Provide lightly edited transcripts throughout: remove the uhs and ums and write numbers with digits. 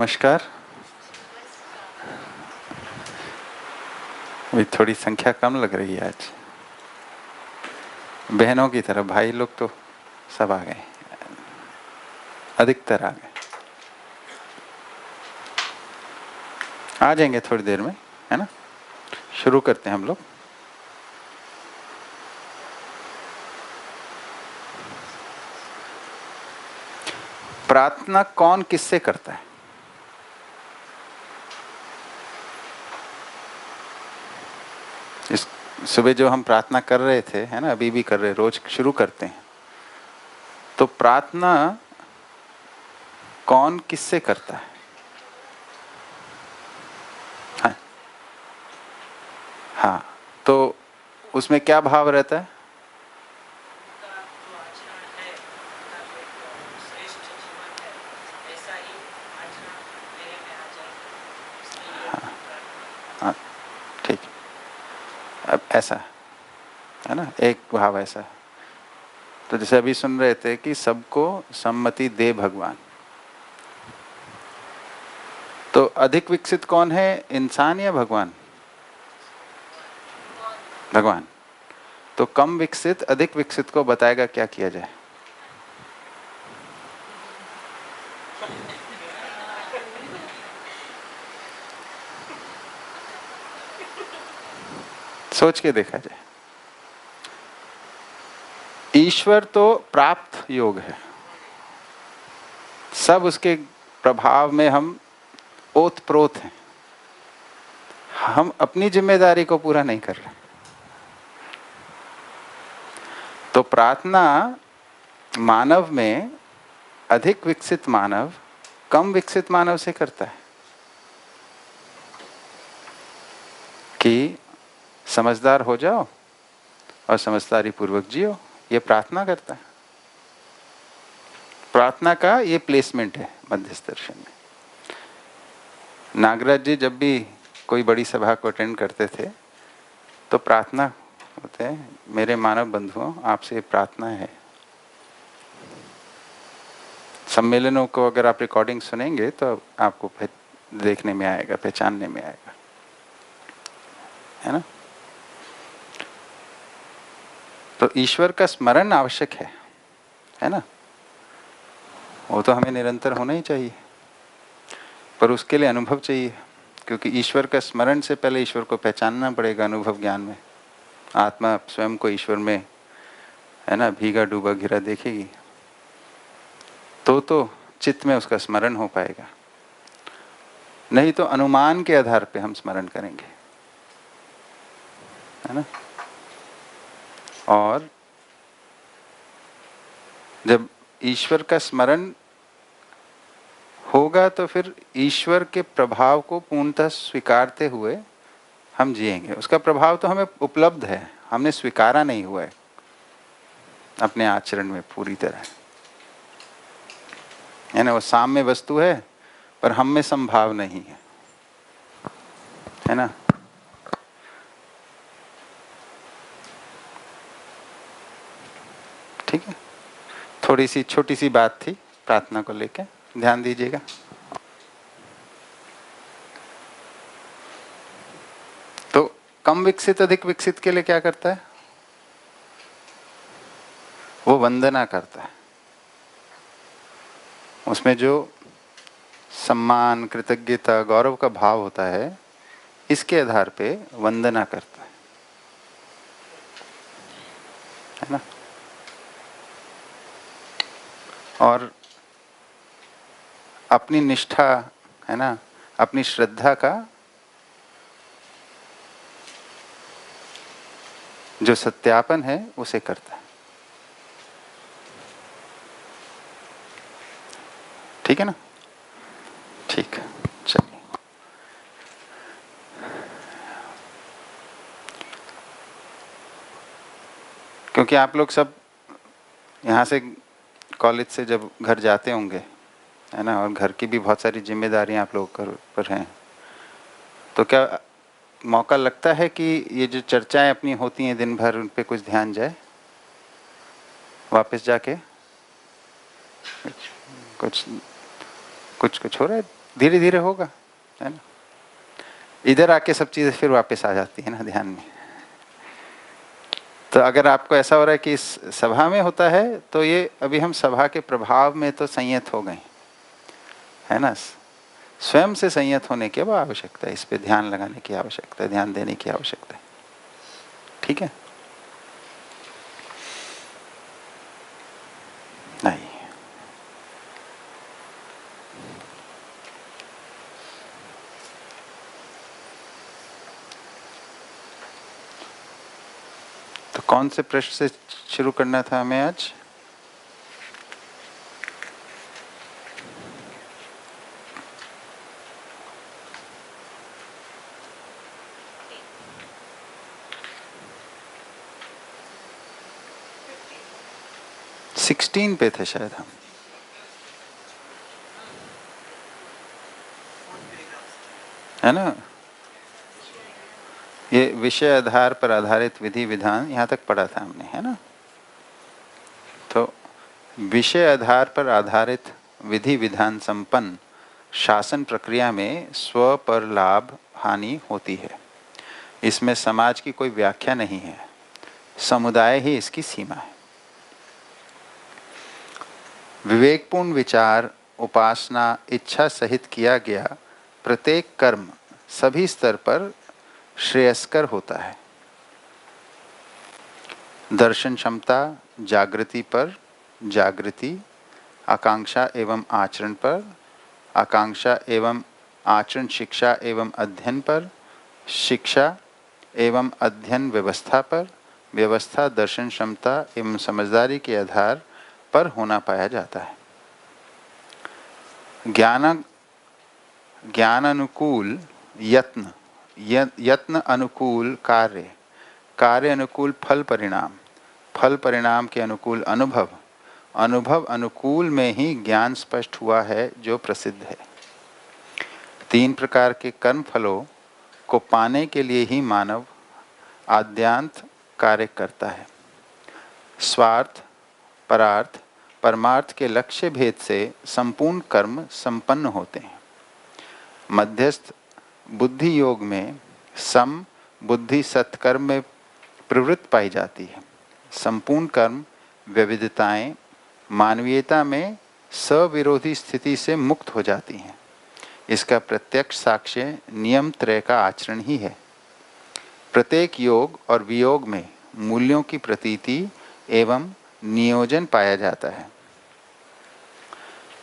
नमस्कार। अभी थोड़ी संख्या कम लग रही है आज बहनों की तरफ। भाई लोग तो सब आ गए, अधिकतर आ गए। आ जाएंगे थोड़ी देर में, है ना। शुरू करते हैं हम लोग। प्रार्थना कौन किससे करता है? इस सुबह जो हम प्रार्थना कर रहे थे, है ना, अभी भी कर रहे, रोज शुरू करते हैं। तो प्रार्थना कौन किससे करता है? हाँ, हाँ। तो उसमें क्या भाव रहता है? हाँ, ठीक। अब ऐसा है ना, एक भाव ऐसा। तो जैसे अभी सुन रहे थे कि सबको सम्मति दे भगवान। तो अधिक विकसित कौन है, इंसान या भगवान? भगवान। तो कम विकसित अधिक विकसित को बताएगा क्या किया जाए। सोच के देखा जाए। ईश्वर तो प्राप्त योग है, सब उसके प्रभाव में हम ओत प्रोत हैं। हम अपनी जिम्मेदारी को पूरा नहीं कर रहे। तो प्रार्थना मानव में अधिक विकसित मानव कम विकसित मानव से करता है कि समझदार हो जाओ और समझदारी पूर्वक जियो। ये प्रार्थना करता है। प्रार्थना का ये प्लेसमेंट है मध्यस्थ दर्शन में। नागराज जी जब भी कोई बड़ी सभा को अटेंड करते थे तो प्रार्थना होते हैं, मेरे मानव बंधुओं आपसे प्रार्थना है। सम्मेलनों को अगर आप रिकॉर्डिंग सुनेंगे तो आपको देखने में आएगा, पहचानने में आएगा, है ना। तो ईश्वर का स्मरण आवश्यक है ना। वो तो हमें निरंतर होना ही चाहिए, पर उसके लिए अनुभव चाहिए। क्योंकि ईश्वर का स्मरण से पहले ईश्वर को पहचानना पड़ेगा अनुभव ज्ञान में। आत्मा स्वयं को ईश्वर में, है ना, भीगा डूबा घिरा देखेगी तो चित्त में उसका स्मरण हो पाएगा। नहीं तो अनुमान के आधार पे हम स्मरण करेंगे, है ना। और जब ईश्वर का स्मरण होगा तो फिर ईश्वर के प्रभाव को पूर्णतः स्वीकारते हुए हम जिएंगे। उसका प्रभाव तो हमें उपलब्ध है, हमने स्वीकारा नहीं हुआ है अपने आचरण में पूरी तरह, है ना। वो साम्य वस्तु है पर हम में संभाव नहीं है ना। ठीक है, थोड़ी सी छोटी सी बात थी प्रार्थना को लेकर, ध्यान दीजिएगा। तो कम विकसित अधिक विकसित के लिए क्या करता है? वो वंदना करता है। उसमें जो सम्मान, कृतज्ञता, गौरव का भाव होता है, इसके आधार पे वंदना करता है ना। और अपनी निष्ठा, है ना, अपनी श्रद्धा का जो सत्यापन है उसे करता है। ठीक है ना। ठीक है, चलिए। क्योंकि आप लोग सब यहाँ से कॉलेज से जब घर जाते होंगे, है ना, और घर की भी बहुत सारी जिम्मेदारियां आप लोगों पर हैं, तो क्या मौका लगता है कि ये जो चर्चाएं अपनी होती हैं दिन भर, उन पे कुछ ध्यान जाए वापस जाके? कुछ कुछ कुछ हो रहा है धीरे धीरे होगा, है ना। इधर आके सब चीजें फिर वापस आ जाती है ना ध्यान में। तो अगर आपको ऐसा हो रहा है कि इस सभा में होता है, तो ये अभी हम सभा के प्रभाव में तो संयत हो गए, है ना। स्वयं से संयत होने की अब आवश्यकता है, इस पे ध्यान लगाने की आवश्यकता है, ध्यान देने की आवश्यकता है। ठीक है। नहीं, तो कौन से प्रश्न से शुरू करना था हमें आज? पे थे शायद हम। है ना, ये विषय आधार पर आधारित विधि विधान यहाँ तक पढ़ा था हमने, है ना। तो विषय आधार पर आधारित विधि विधान संपन्न शासन प्रक्रिया में स्व पर लाभ हानि होती है। इसमें समाज की कोई व्याख्या नहीं है, समुदाय ही इसकी सीमा है। विवेकपूर्ण विचार, उपासना, इच्छा सहित किया गया प्रत्येक कर्म सभी स्तर पर श्रेयस्कर होता है। दर्शन क्षमता, जागृति पर जागृति, आकांक्षा एवं आचरण पर आकांक्षा एवं आचरण, शिक्षा एवं अध्ययन पर शिक्षा एवं अध्ययन व्यवस्था पर व्यवस्था, दर्शन क्षमता एवं समझदारी के आधार पर होना पाया जाता है। ज्ञान अनुकूल यत्न, यत्न अनुकूल कार्य, कार्य अनुकूल फल परिणाम, फल परिणाम के अनुकूल अनुभव, अनुभव अनुकूल में ही ज्ञान स्पष्ट हुआ है जो प्रसिद्ध है। 3 प्रकार के कर्म फलों को पाने के लिए ही मानव आद्यांत कार्य करता है। स्वार्थ, परार्थ, परमार्थ के लक्ष्य भेद से संपूर्ण कर्म संपन्न होते हैं। मध्यस्थ बुद्धि योग में सम बुद्धि सत्कर्म में प्रवृत्त पाई जाती है। संपूर्ण कर्म विविधताएं मानवीयता में सविरोधी स्थिति से मुक्त हो जाती हैं। इसका प्रत्यक्ष साक्ष्य नियम त्रय का आचरण ही है। प्रत्येक योग और वियोग में मूल्यों की प्रतीति एवं नियोजन पाया जाता है।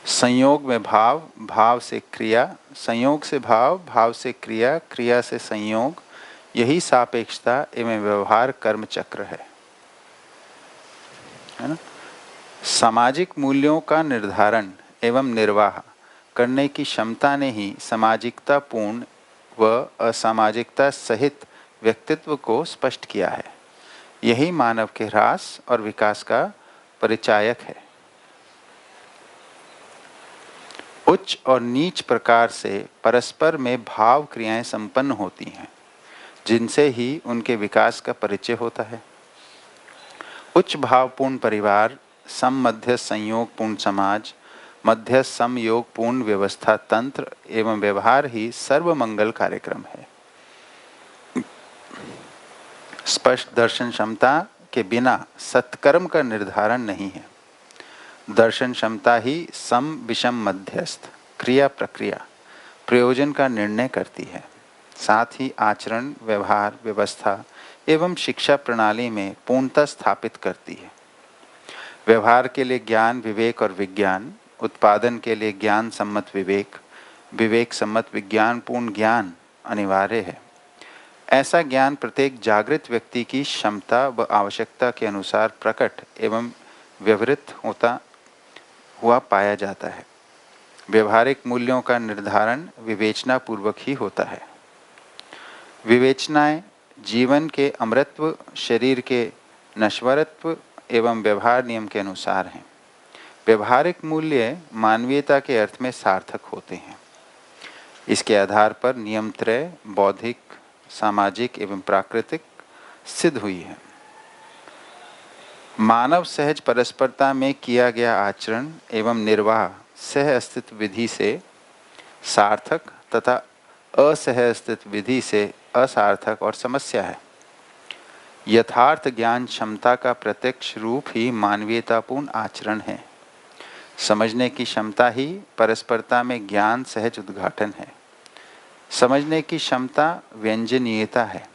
संयोग में भाव, भाव से क्रिया, संयोग से भाव, भाव से क्रिया, क्रिया से संयोग, यही सापेक्षता एवं व्यवहार कर्म चक्र है ना। सामाजिक मूल्यों का निर्धारण एवं निर्वाह करने की क्षमता ने ही सामाजिकता पूर्ण व असामाजिकता सहित व्यक्तित्व को स्पष्ट किया है। यही मानव के ह्रास और विकास का परिचायक है। उच्च और नीच प्रकार से परस्पर में भाव क्रियाएं संपन्न होती हैं, जिनसे ही उनके विकास का परिचय होता है। उच्च भावपूर्ण परिवार, सम मध्य संयोगपूर्ण समाज, मध्य समयोगपूर्ण व्यवस्था तंत्र एवं व्यवहार ही सर्वमंगल कार्यक्रम है। स्पष्ट दर्शन क्षमता के बिना सत्कर्म का निर्धारण नहीं है। दर्शन क्षमता ही सम विषम मध्यस्थ क्रिया प्रक्रिया प्रयोजन का निर्णय करती है। साथ ही आचरण, व्यवहार, व्यवस्था एवं शिक्षा प्रणाली में पूर्णता स्थापित करती है। व्यवहार के लिए ज्ञान, विवेक और विज्ञान, उत्पादन के लिए ज्ञान सम्मत विवेक, विवेक सम्मत विज्ञान पूर्ण ज्ञान अनिवार्य है। ऐसा ज्ञान प्रत्येक जागृत व्यक्ति की क्षमता व आवश्यकता के अनुसार प्रकट एवं व्यवहृत होता हुआ पाया जाता है। व्यवहारिक मूल्यों का निर्धारण विवेचना पूर्वक ही होता है। विवेचनाएं जीवन के अमृतत्व, शरीर के नश्वरत्व एवं व्यवहार नियम के अनुसार हैं। व्यवहारिक मूल्य मानवीयता के अर्थ में सार्थक होते हैं। इसके आधार पर नियम त्रय बौद्धिक, सामाजिक एवं प्राकृतिक सिद्ध हुई है। मानव सहज परस्परता में किया गया आचरण एवं निर्वाह सह अस्तित्व विधि से सार्थक तथा असहस्थित विधि से असार्थक और समस्या है। यथार्थ ज्ञान क्षमता का प्रत्यक्ष रूप ही मानवीयतापूर्ण आचरण है। समझने की क्षमता ही परस्परता में ज्ञान सहज उद्घाटन है। समझने की क्षमता व्यंजनीयता है।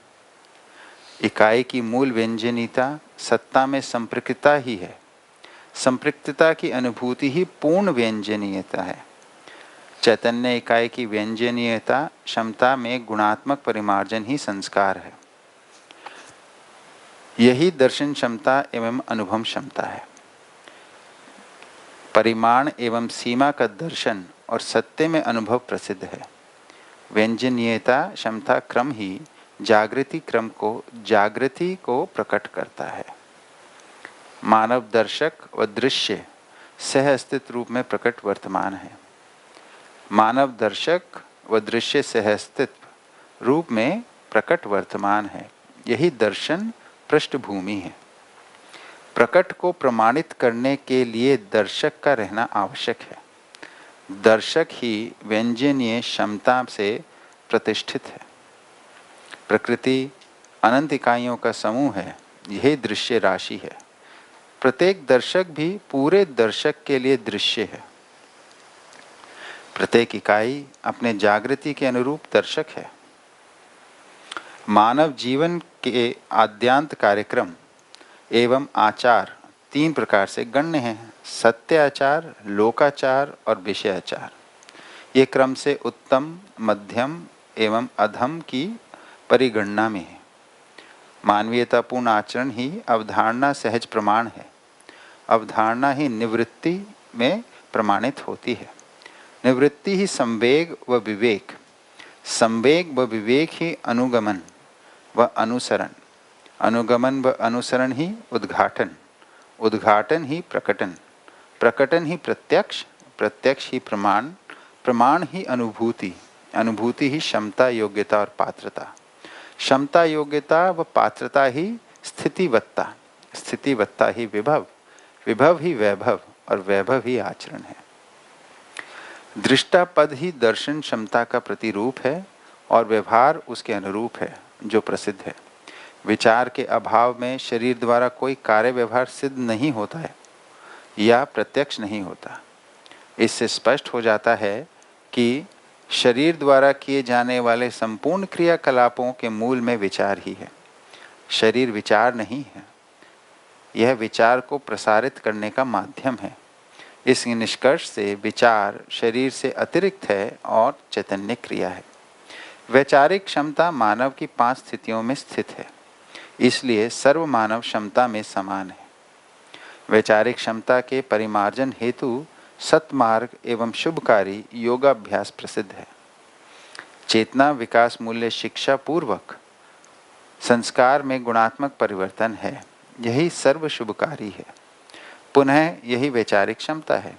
इकाई की मूल व्यंजनीयता सत्ता में संपृक्तता ही है। संपृक्तता की अनुभूति ही पूर्ण व्यंजनीयता है। चैतन्य इकाई की व्यंजनीयता क्षमता में गुणात्मक परिमार्जन ही संस्कार है। यही दर्शन क्षमता एवं अनुभव क्षमता है। परिमाण एवं सीमा का दर्शन और सत्य में अनुभव प्रसिद्ध है। व्यंजनीयता क्षमता क्रम ही जागृति को प्रकट करता है। मानव दर्शक व दृश्य सह अस्तित्व रूप में प्रकट वर्तमान है। मानव दर्शक व दृश्य सह अस्तित्व रूप में प्रकट वर्तमान है। यही दर्शन पृष्ठभूमि है। प्रकट को प्रमाणित करने के लिए दर्शक का रहना आवश्यक है। दर्शक ही व्यंजनीय क्षमता से प्रतिष्ठित है। प्रकृति अनंत इकाइयों का समूह है। यही दृश्य राशि है। प्रत्येक दर्शक भी पूरे दर्शक के लिए दृश्य है। प्रत्येक इकाई अपने जागृति के अनुरूप दर्शक है। मानव जीवन के आद्यांत कार्यक्रम एवं आचार 3 प्रकार से गण्य हैं: सत्याचार, लोकाचार और विषयाचार। ये क्रम से उत्तम, मध्यम एवं अधम की परिगणना में है। मानवीयतापूर्ण आचरण ही अवधारणा सहज प्रमाण है। अवधारणा ही निवृत्ति में प्रमाणित होती है। निवृत्ति ही संवेग व विवेक, संवेग व विवेक ही अनुगमन व अनुसरण, अनुगमन व अनुसरण ही उद्घाटन, उद्घाटन ही प्रकटन, प्रकटन ही प्रत्यक्ष, प्रत्यक्ष ही प्रमाण, प्रमाण ही अनुभूति, अनुभूति ही क्षमता, योग्यता और पात्रता, क्षमता, योग्यता व पात्रता ही स्थितिवत्ता, स्थितिवत्ता ही विभव, विभव ही वैभव और वैभव ही आचरण है। दृष्टा पद ही दर्शन क्षमता का प्रतिरूप है और व्यवहार उसके अनुरूप है जो प्रसिद्ध है। विचार के अभाव में शरीर द्वारा कोई कार्य व्यवहार सिद्ध नहीं होता है या प्रत्यक्ष नहीं होता। इससे स्पष्ट हो जाता है कि शरीर द्वारा किए जाने वाले संपूर्ण क्रियाकलापों के मूल में विचार ही है। शरीर विचार नहीं है, यह विचार को प्रसारित करने का माध्यम है। इस निष्कर्ष से विचार शरीर से अतिरिक्त है और चैतन्य क्रिया है। वैचारिक क्षमता मानव की 5 स्थितियों में स्थित है, इसलिए सर्व मानव क्षमता में समान है। वैचारिक क्षमता के परिमार्जन हेतु सत्मार्ग एवं शुभकारी योगाभ्यास प्रसिद्ध है। चेतना विकास मूल्य शिक्षा पूर्वक संस्कार में गुणात्मक परिवर्तन है, यही सर्व शुभकारी है। पुनः यही वैचारिक क्षमता है।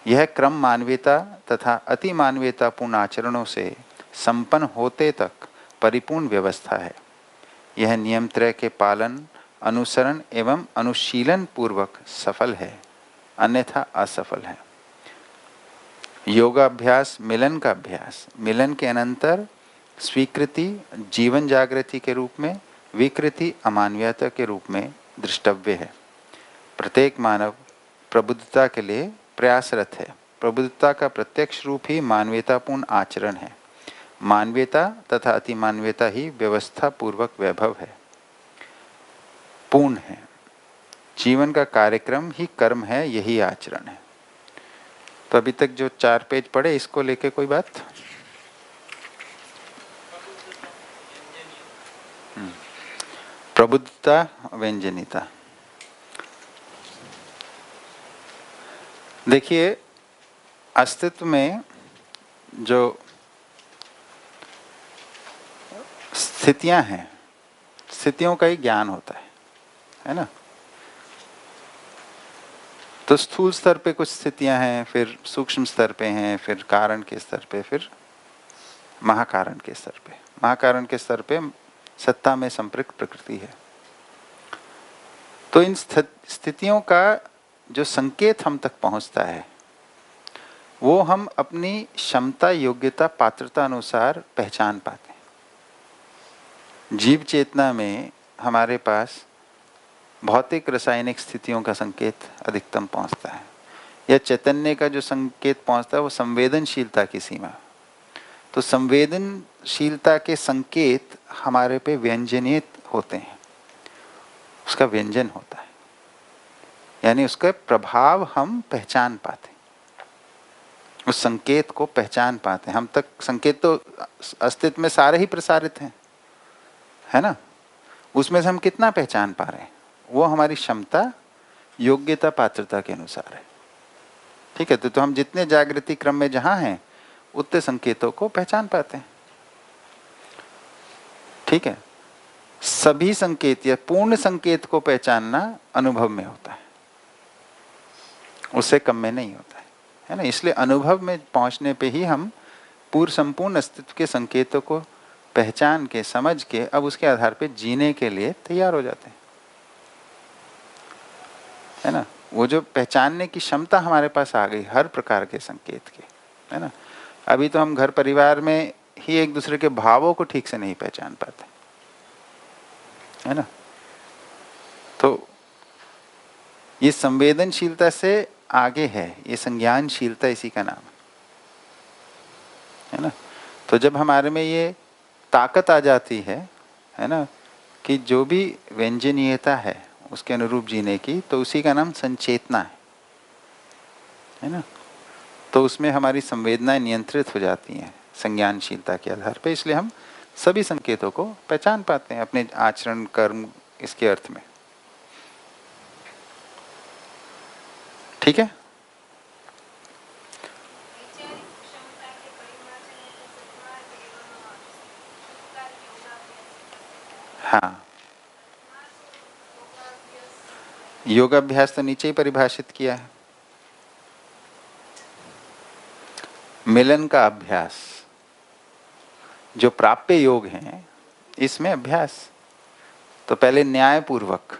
यह क्रम मानवीयता तथा अति मानवीयतापूर्ण आचरणों से संपन्न होते तक परिपूर्ण व्यवस्था है। यह नियम त्रय के पालन, अनुसरण एवं अनुशीलन पूर्वक सफल है, अन्यथा असफल है। योगाभ्यास मिलन का अभ्यास, मिलन के अनंतर स्वीकृति जीवन जागृति के रूप में, विकृति अमानवीयता के रूप में दृष्टव्य है। प्रत्येक मानव प्रबुद्धता के लिए प्रयासरत है। प्रबुद्धता का प्रत्यक्ष रूप ही मानवीयतापूर्ण आचरण है। मानवीयता तथा अति मानवीयता ही व्यवस्था पूर्वक वैभव है, पूर्ण है। जीवन का कार्यक्रम ही कर्म है, यही आचरण है। तो अभी तक जो 4 पेज पढ़े, इसको लेके कोई बात? प्रबुद्धता, व्यंजनीयता। देखिए, अस्तित्व में जो स्थितियां हैं, स्थितियों का ही ज्ञान होता है ना। तो स्थूल स्तर पे कुछ स्थितियां हैं, फिर सूक्ष्म स्तर पे हैं, फिर कारण के स्तर पे, फिर महाकारण के स्तर पे। महाकारण के स्तर पे सत्ता में संपृक्त प्रकृति है। तो इन स्थितियों का जो संकेत हम तक पहुंचता है, वो हम अपनी क्षमता, योग्यता, पात्रता अनुसार पहचान पाते हैं। जीव चेतना में हमारे पास भौतिक रासायनिक स्थितियों का संकेत अधिकतम पहुंचता है, या चैतन्य का जो संकेत पहुंचता है वो संवेदनशीलता की सीमा। तो संवेदनशीलता के संकेत हमारे पे व्यंजनित होते हैं, उसका व्यंजन होता है, यानी उसका प्रभाव हम पहचान पाते हैं, उस संकेत को पहचान पाते हैं। हम तक संकेत तो अस्तित्व में सारे ही प्रसारित हैं, है ना। उसमें से हम कितना पहचान पा रहे हैं वो हमारी क्षमता, योग्यता, पात्रता के अनुसार है। ठीक है, तो हम जितने जागृति क्रम में जहां हैं उतने संकेतों को पहचान पाते हैं। ठीक है, सभी संकेत या पूर्ण संकेत को पहचानना अनुभव में होता है, उससे कम में नहीं होता है ना। इसलिए अनुभव में पहुंचने पे ही हम पूर्ण संपूर्ण अस्तित्व के संकेतों को पहचान के, समझ के, अब उसके आधार पे जीने के लिए तैयार हो जाते हैं, है ना। वो जो पहचानने की क्षमता हमारे पास आ गई हर प्रकार के संकेत के, है ना। अभी तो हम घर परिवार में ही एक दूसरे के भावों को ठीक से नहीं पहचान पाते, है ना। तो ये संवेदनशीलता से आगे है, ये संज्ञानशीलता इसी का नाम है ना। तो जब हमारे में ये ताकत आ जाती है ना, कि जो भी व्यंजनीयता है उसके अनुरूप जीने की, तो उसी का नाम संचेतना है ना। तो उसमें हमारी संवेदनाएं नियंत्रित हो जाती हैं संज्ञानशीलता के आधार पे, इसलिए हम सभी संकेतों को पहचान पाते हैं अपने आचरण, कर्म, इसके अर्थ में। ठीक है। हाँ, योगाभ्यास तो नीचे ही परिभाषित किया है, मिलन का अभ्यास। जो प्राप्य योग हैं इसमें अभ्यास तो पहले न्याय पूर्वक,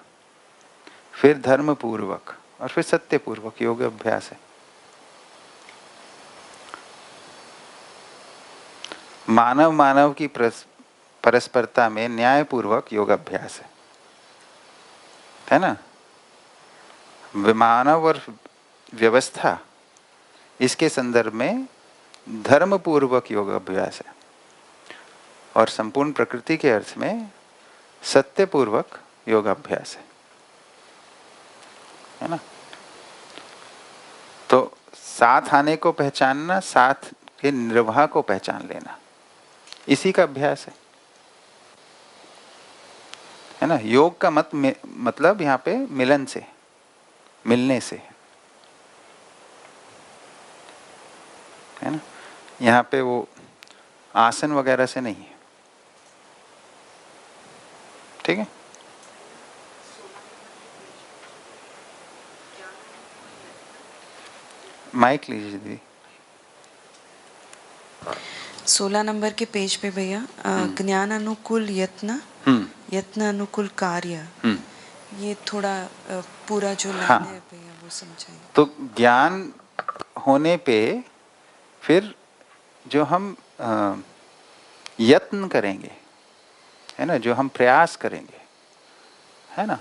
फिर धर्म पूर्वक और फिर सत्य पूर्वक योग अभ्यास है। मानव मानव की परस्परता में न्याय पूर्वक योग अभ्यास है ना। मानव और व्यवस्था, इसके संदर्भ में धर्म पूर्वक योग अभ्यास है, और संपूर्ण प्रकृति के अर्थ में सत्य पूर्वक योग अभ्यास है ना। तो साथ आने को पहचानना, साथ के निर्वाह को पहचान लेना, इसी का अभ्यास है ना। योग का मतलब यहाँ पे मिलन से, मिलने से, है ना। यहाँ पे वो आसन वगैरह से नहीं है। ठीक है। माइक लीजिए दीदी। 16 नंबर के पेज पे भैया, ज्ञान अनुकूल यत्न, यत्न अनुकूल कार्य, ये थोड़ा पूरा जो लाइन है भैया वो समझाइए। तो ज्ञान होने पे फिर जो हम यत्न करेंगे, है ना, जो हम प्रयास करेंगे, है ना,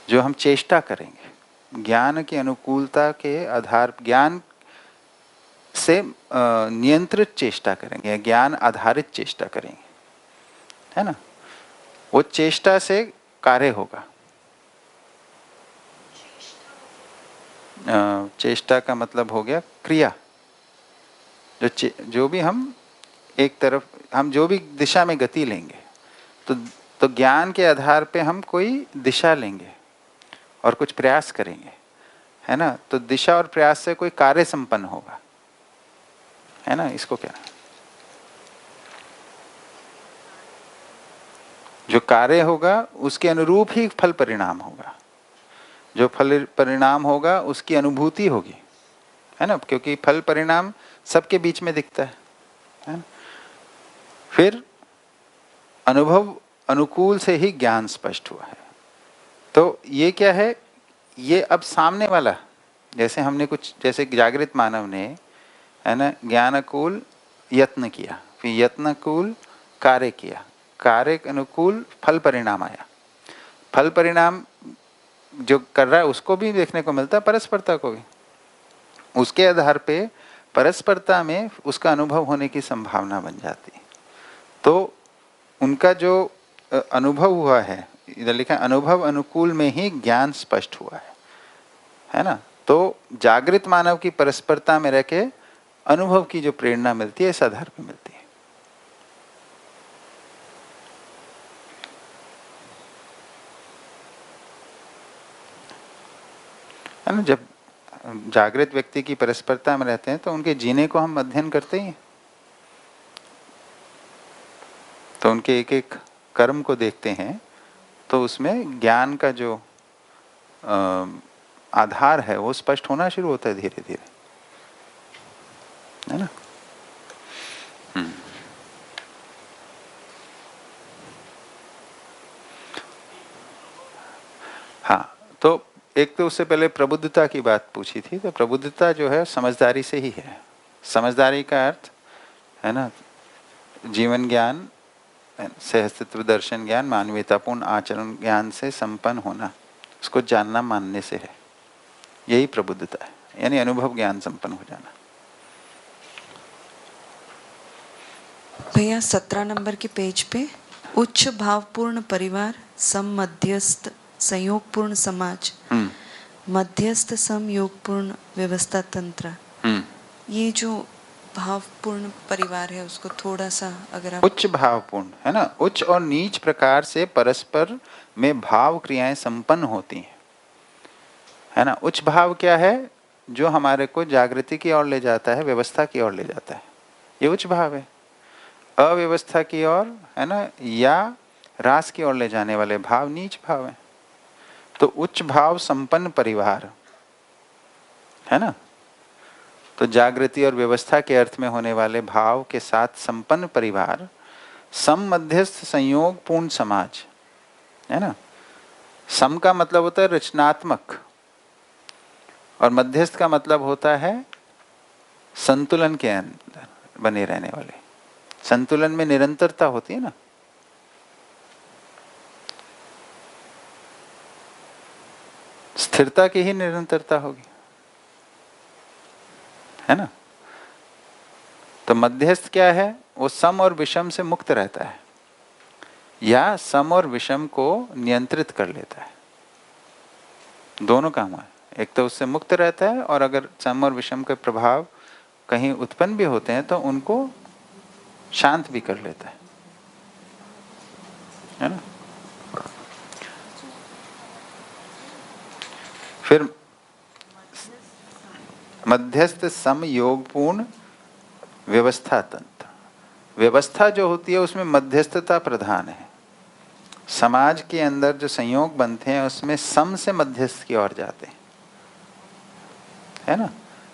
जो हम चेष्टा करेंगे, ज्ञान की अनुकूलता के आधार, ज्ञान से नियंत्रित चेष्टा करेंगे, ज्ञान आधारित चेष्टा करेंगे, है ना। वो चेष्टा से कार्य होगा। चेष्टा का मतलब हो गया क्रिया। जो भी हम एक तरफ, हम जो भी दिशा में गति लेंगे, तो ज्ञान के आधार पे हम कोई दिशा लेंगे और कुछ प्रयास करेंगे, है ना। तो दिशा और प्रयास से कोई कार्य संपन्न होगा, है ना। इसको कहना, जो कार्य होगा उसके अनुरूप ही फल परिणाम होगा। जो फल परिणाम होगा उसकी अनुभूति होगी, है ना, क्योंकि फल परिणाम सबके बीच में दिखता है ना? फिर अनुभव अनुकूल से ही ज्ञान स्पष्ट हुआ है। तो ये क्या है, ये अब सामने वाला, जैसे हमने कुछ, जैसे जागृत मानव ने है ना, ज्ञानकूल यत्न किया, फिर यत्नकूल कार्य किया, कार्य के अनुकूल फल परिणाम आया। फल परिणाम जो कर रहा है उसको भी देखने को मिलता है, परस्परता को भी। उसके आधार पे परस्परता में उसका अनुभव होने की संभावना बन जाती है। तो उनका जो अनुभव हुआ है, इधर लिखा है अनुभव अनुकूल में ही ज्ञान स्पष्ट हुआ है ना। तो जागृत मानव की परस्परता में रह के अनुभव की जो प्रेरणा मिलती है इस आधार पे मिलती है ना। जब जागृत व्यक्ति की परस्परता में रहते हैं तो उनके जीने को हम अध्ययन करते ही हैं, तो उनके एक एक कर्म को देखते हैं, तो उसमें ज्ञान का जो आधार है वो स्पष्ट होना शुरू होता है धीरे धीरे, है ना। हाँ, तो एक तो उससे पहले प्रबुद्धता की बात पूछी थी, तो प्रबुद्धता जो है समझदारी से ही है। समझदारी का अर्थ है ना जीवन ज्ञान से, अस्तित्व दर्शन ज्ञान, मानवीयतापूर्ण आचरण ज्ञान से संपन्न होना, उसको जानना मानने से है, यही प्रबुद्धता है, यानी अनुभव ज्ञान संपन्न हो जाना। भैया 17 नंबर के पेज पे उच्च भावपूर्ण परिवार, सम मध्यस्थ संयोगपूर्ण समाज, मध्यस्थ समयोगपूर्ण व्यवस्था तंत्र, ये जो भावपूर्ण परिवार है उसको थोड़ा सा अगर आप। उच्च भावपूर्ण है ना, उच्च और नीच प्रकार से परस्पर में भाव क्रियाएं संपन्न होती हैं, है ना। उच्च भाव क्या है, जो हमारे को जागृति की ओर ले जाता है, व्यवस्था की ओर ले जाता है, ये उच्च भाव है। अव्यवस्था की ओर, है ना, या रास की ओर ले जाने वाले भाव नीच भाव है। तो उच्च भाव संपन्न परिवार, है ना, तो जागृति और व्यवस्था के अर्थ में होने वाले भाव के साथ संपन्न परिवार, सम मध्यस्थ संयोग पूर्ण समाज, है ना। सम का मतलब होता है रचनात्मक, और मध्यस्थ का मतलब होता है संतुलन के अंदर बने रहने वाले। संतुलन में निरंतरता होती है ना, स्थिरता की ही निरंतरता होगी, है ना। तो मध्यस्थ क्या है, वो सम और विषम से मुक्त रहता है, या सम और विषम को नियंत्रित कर लेता है। दोनों काम है, एक तो उससे मुक्त रहता है, और अगर सम और विषम के प्रभाव कहीं उत्पन्न भी होते हैं तो उनको शांत भी कर लेता है ना। फिर मध्यस्थ सम योगपूर्ण व्यवस्था तंत्र, व्यवस्था जो होती है उसमें मध्यस्थता प्रधान है। समाज के अंदर जो संयोग बनते हैं उसमें सम से मध्यस्थ की ओर जाते हैं, है ना।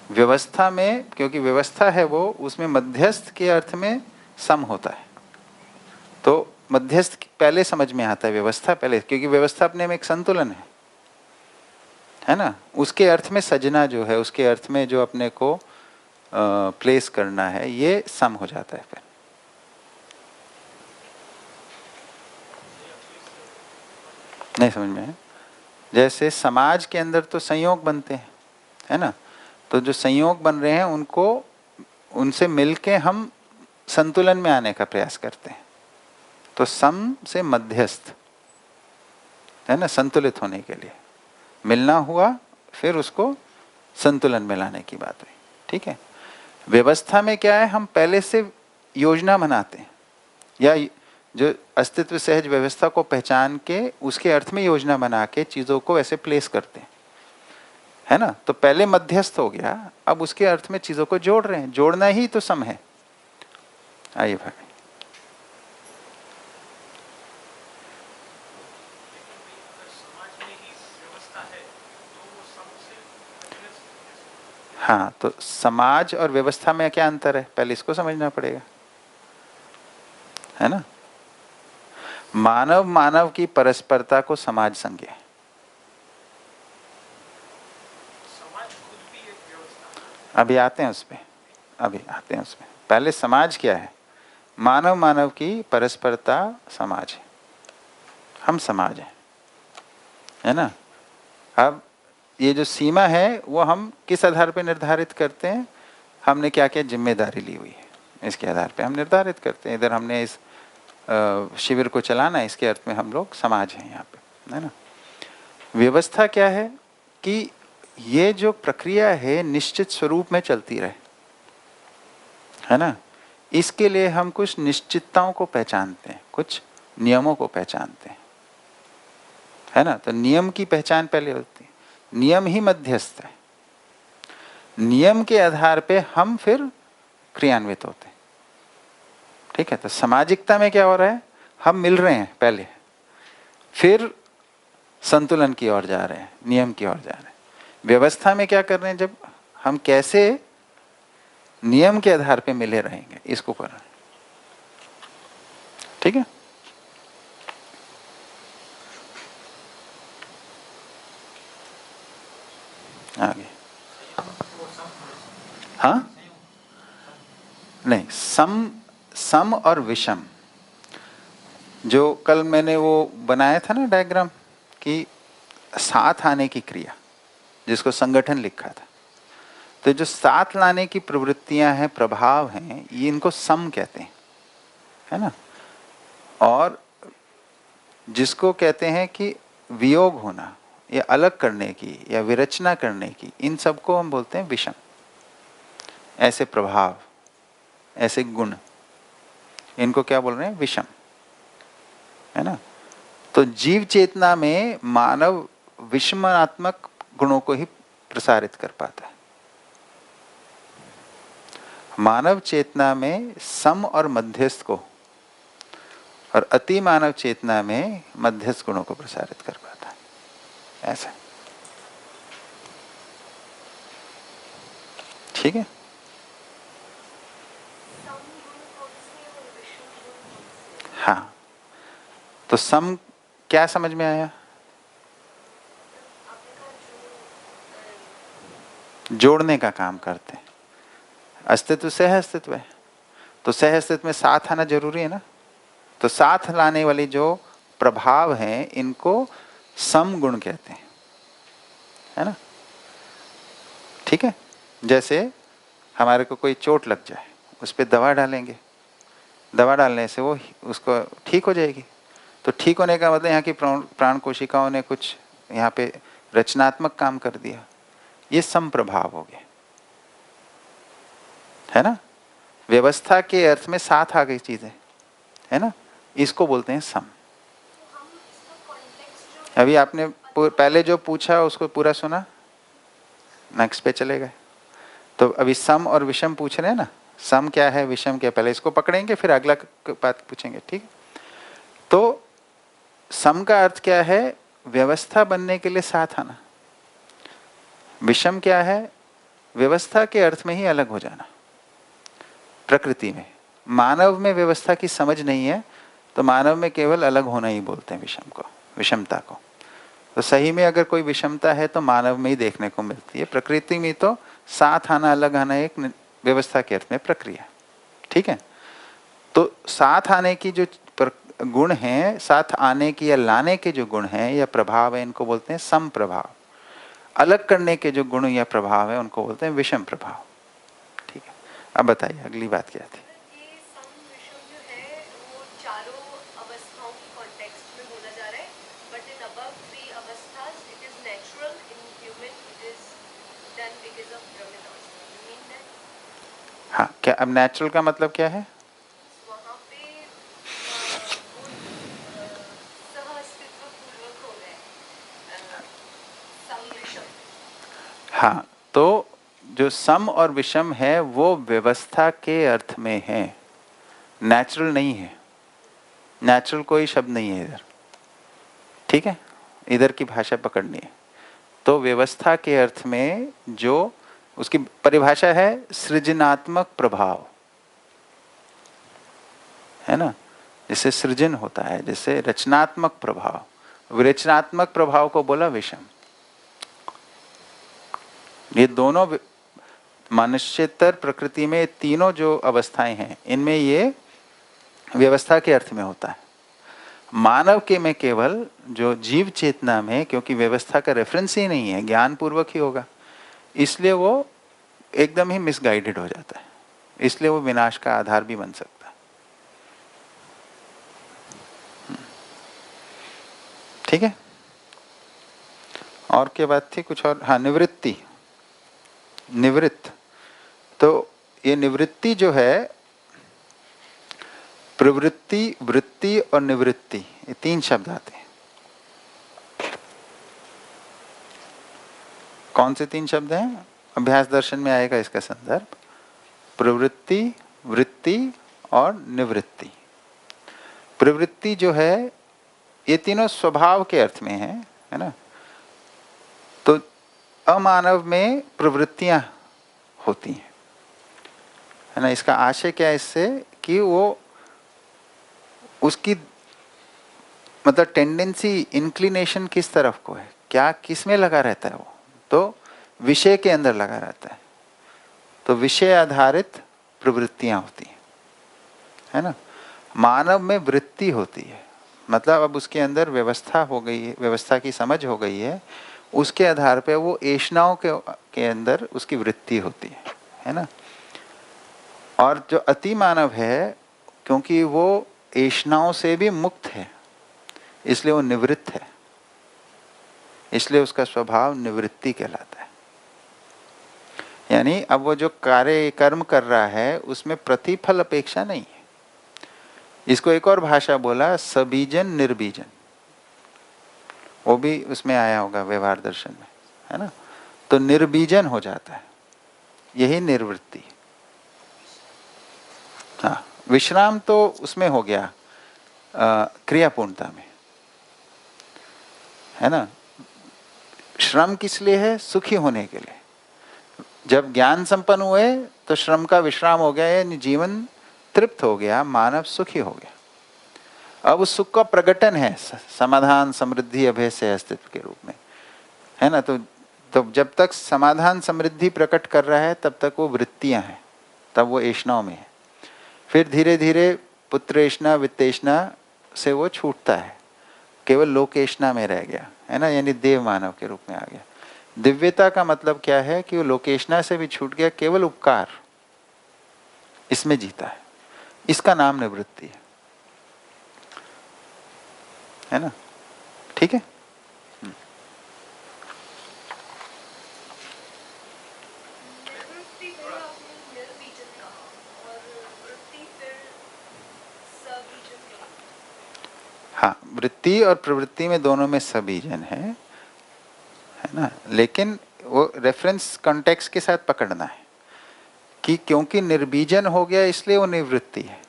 व्यवस्था में, क्योंकि व्यवस्था है वो, उसमें मध्यस्थ के अर्थ में सम होता है, तो मध्यस्थ पहले समझ में आता है, व्यवस्था पहले, क्योंकि व्यवस्था अपने में एक संतुलन है ना। उसके अर्थ में सजना जो है, उसके अर्थ में जो अपने को प्लेस करना है, ये सम हो जाता है फिर। नहीं समझ में है। जैसे समाज के अंदर तो संयोग बनते हैं, है ना, तो जो संयोग बन रहे हैं उनको, उनसे मिलके हम संतुलन में आने का प्रयास करते हैं, तो सम से मध्यस्थ, है ना, संतुलित होने के लिए मिलना हुआ, फिर उसको संतुलन में लाने की बात हुई, ठीक है। व्यवस्था में क्या है, हम पहले से योजना बनाते हैं, या जो अस्तित्व सहज व्यवस्था को पहचान के उसके अर्थ में योजना बना के चीजों को ऐसे प्लेस करते हैं, है ना। तो पहले मध्यस्थ हो गया, अब उसके अर्थ में चीजों को जोड़ रहे हैं, जोड़ना ही तो सम है। आइए भाई। हाँ, तो समाज और व्यवस्था में क्या अंतर है, पहले इसको समझना पड़ेगा, है ना। मानव मानव की परस्परता को समाज संज्ञा है। अभी आते हैं उस पे, अभी आते हैं उसमें। पहले समाज क्या है? मानव मानव की परस्परता समाज है, हम समाज हैं, है ना। अब ये जो सीमा है वो हम किस आधार पर निर्धारित करते हैं? हमने क्या क्या जिम्मेदारी ली हुई है, इसके आधार पे हम निर्धारित करते हैं। इधर हमने इस शिविर को चलाना है, इसके अर्थ में हम लोग समाज हैं यहाँ पे, है ना। व्यवस्था क्या है कि ये जो प्रक्रिया है निश्चित स्वरूप में चलती रहे, है ना। इसके लिए हम कुछ निश्चितताओं को पहचानते हैं, कुछ नियमों को पहचानते हैं, है ना। तो नियम की पहचान पहले होती है, नियम ही मध्यस्थ है। नियम के आधार पे हम फिर क्रियान्वित होते हैं, ठीक है। तो सामाजिकता में क्या हो रहा है? हम मिल रहे हैं पहले, फिर संतुलन की ओर जा रहे हैं, नियम की ओर जा रहे हैं। व्यवस्था में क्या कर रहे हैं? जब हम कैसे नियम के आधार पे मिले रहेंगे, इसको कर रहे हैं, ठीक है। आगे, हाँ नहीं, सम और विषम, जो कल मैंने वो बनाया था ना डायग्राम कि साथ आने की क्रिया, जिसको संगठन लिखा था। तो जो साथ लाने की प्रवृत्तियां हैं, प्रभाव हैं, ये इनको सम कहते हैं, है ना। और जिसको कहते हैं कि वियोग होना या अलग करने की या विरचना करने की, इन सबको हम बोलते हैं विषम। ऐसे प्रभाव, ऐसे गुण, इनको क्या बोल रहे हैं? विषम, है ना। तो जीव चेतना में मानव विषमात्मक गुणों को ही प्रसारित कर पाता है। मानव चेतना में सम और मध्यस्थ को, और अति मानव चेतना में मध्यस्थ गुणों को प्रसारित कर पाता है, ऐसा, ठीक है। हाँ, तो सम क्या समझ में आया? जोड़ने का काम करते हैं। अस्तित्व सह अस्तित्व है, तो सह अस्तित्व में साथ आना जरूरी है ना। तो साथ लाने वाली जो प्रभाव हैं, इनको सम गुण कहते हैं, है ना, ठीक है। जैसे हमारे को कोई चोट लग जाए, उस पर दवा डालेंगे, दवा डालने से वो उसको ठीक हो जाएगी। तो ठीक होने का मतलब यहाँ की प्राण कोशिकाओं ने कुछ यहाँ पे रचनात्मक काम कर दिया, ये सम प्रभाव हो गए, है ना। व्यवस्था के अर्थ में साथ आ गई चीजें, है ना, इसको बोलते हैं सम। अभी आपने पहले जो पूछा उसको पूरा सुना, नेक्स्ट पे चले गए। तो अभी सम और विषम पूछ रहे हैं ना, सम क्या है, विषम क्या, पहले इसको पकड़ेंगे फिर अगला बात पूछेंगे, ठीक। तो सम का अर्थ क्या है? व्यवस्था बनने के लिए साथ आना। विषम क्या है? व्यवस्था के अर्थ में ही अलग हो जाना। प्रकृति में, मानव में व्यवस्था की समझ नहीं है, तो मानव में केवल अलग होना ही बोलते हैं विषम को, विषमता को। तो सही में अगर कोई विषमता है तो मानव में ही देखने को मिलती है। प्रकृति में तो साथ आना, अलग आना एक व्यवस्था के अर्थ में प्रक्रिया, ठीक है। तो साथ आने की जो गुण हैं, साथ आने की या लाने के जो गुण हैं या प्रभाव है, इनको बोलते हैं सम प्रभाव। अलग करने के जो गुण या प्रभाव है, उनको बोलते हैं विषम प्रभाव, ठीक है। अब बताइए अगली बात क्या थी? हाँ, क्या अब नेचुरल का मतलब क्या है? हाँ, तो जो सम और विषम है वो व्यवस्था के अर्थ में है, नेचुरल नहीं है। नेचुरल कोई शब्द नहीं है इधर, ठीक है, इधर की भाषा पकड़नी है। तो व्यवस्था के अर्थ में जो उसकी परिभाषा है सृजनात्मक प्रभाव, है ना, जिससे सृजन होता है, जिससे रचनात्मक प्रभाव। विरचनात्मक प्रभाव को बोला विषम। ये दोनों मनुष्यतर प्रकृति में तीनों जो अवस्थाएं हैं इनमें ये व्यवस्था के अर्थ में होता है। मानव के में केवल जो जीव चेतना में, क्योंकि व्यवस्था का रेफरेंस ही नहीं है, ज्ञान पूर्वक ही होगा, इसलिए वो एकदम ही मिसगाइडेड हो जाता है, इसलिए वो विनाश का आधार भी बन सकता है। ठीक है। और क्या बात थी कुछ और? हाँ, निवृत्ति, निवृत्त। तो ये निवृत्ति जो है, प्रवृत्ति, वृत्ति और निवृत्ति, ये तीन शब्द आते हैं। कौन से तीन शब्द हैं? अभ्यास दर्शन में आएगा इसका संदर्भ। प्रवृत्ति, वृत्ति और निवृत्ति। प्रवृत्ति जो है ये तीनों स्वभाव के अर्थ में है ना। तो अमानव में प्रवृत्तियां होती हैं, है ना। इसका आशय क्या है इससे कि वो उसकी मतलब टेंडेंसी, इंक्लिनेशन किस तरफ को है, क्या किस में लगा रहता है वो, तो विषय के अंदर लगा रहता है। तो विषय आधारित प्रवृत्तियां होती हैं, है ना। मानव में वृत्ति होती है, मतलब अब उसके अंदर व्यवस्था हो गई है, व्यवस्था की समझ हो गई है, उसके आधार पे वो ऐषणाओं के अंदर उसकी वृत्ति होती है ना। और जो अति मानव है, क्योंकि वो ऐषणाओं से भी मुक्त है, इसलिए वो निवृत्त है, इसलिए उसका स्वभाव निवृत्ति कहलाता है। यानी अब वो जो कार्य कर्म कर रहा है उसमें प्रतिफल अपेक्षा नहीं है। इसको एक और भाषा बोला, सबीजन निर्बीजन, वो भी उसमें आया होगा व्यवहार दर्शन में, है ना। तो निर्बीजन हो जाता है, यही निर्वृत्ति। हाँ, विश्राम तो उसमें हो गया क्रियापूर्णता में, है ना। श्रम किस लिए है? सुखी होने के लिए। जब ज्ञान संपन्न हुए तो श्रम का विश्राम हो गया, यानी जीवन तृप्त हो गया, मानव सुखी हो गया। अब उस सुख का प्रकटन है समाधान, समृद्धि, अभय से अस्तित्व के रूप में, है ना। तो जब तक समाधान समृद्धि प्रकट कर रहा है तब तक वो वृत्तियां हैं, तब वो ऐषणाओं में है। फिर धीरे धीरे पुत्रेषणा, वित्तेषणा से वो छूटता है, केवल लोकेषणा में रह गया, है ना, यानी देव मानव के रूप में आ गया। दिव्यता का मतलब क्या है कि वो लोकेषणा से भी छूट गया, केवल उपकार इसमें जीता है। इसका नाम निवृत्ति है ना। ठीक है। हाँ, वृत्ति और प्रवृत्ति में दोनों में सबीजन है ना। लेकिन वो रेफरेंस कॉन्टेक्स्ट के साथ पकड़ना है कि क्योंकि निर्बीजन हो गया इसलिए वो निवृत्ति है।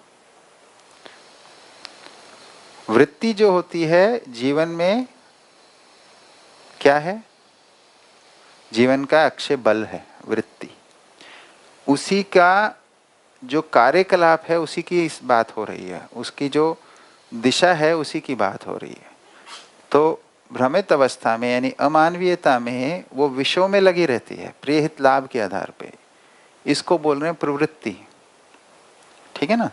वृत्ति जो होती है जीवन में क्या है? जीवन का अक्षय बल है वृत्ति, उसी का जो कार्यकलाप है उसी की इस बात हो रही है, उसकी जो दिशा है उसी की बात हो रही है। तो भ्रमित अवस्था में यानी अमानवीयता में वो विषयों में लगी रहती है प्रियहित लाभ के आधार पे, इसको बोल रहे हैं प्रवृत्ति। ठीक है ना।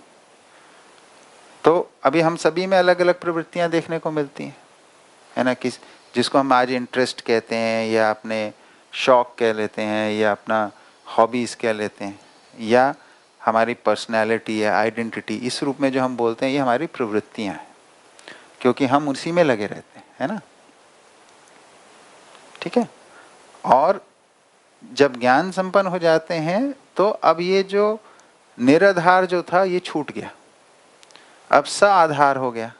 तो अभी हम सभी में अलग अलग प्रवृत्तियां देखने को मिलती हैं, है ना। जिसको हम आज इंटरेस्ट कहते हैं, या अपने शौक कह लेते हैं, या अपना हॉबीज कह लेते हैं, या हमारी पर्सनैलिटी या आइडेंटिटी, इस रूप में जो हम बोलते हैं, ये हमारी प्रवृत्तियां हैं, क्योंकि हम उसी में लगे रहते हैं, है ना। ठीक है। और जब ज्ञान संपन्न हो जाते हैं तो अब ये जो निराधार जो था ये छूट गया, अब स आधार हो गया।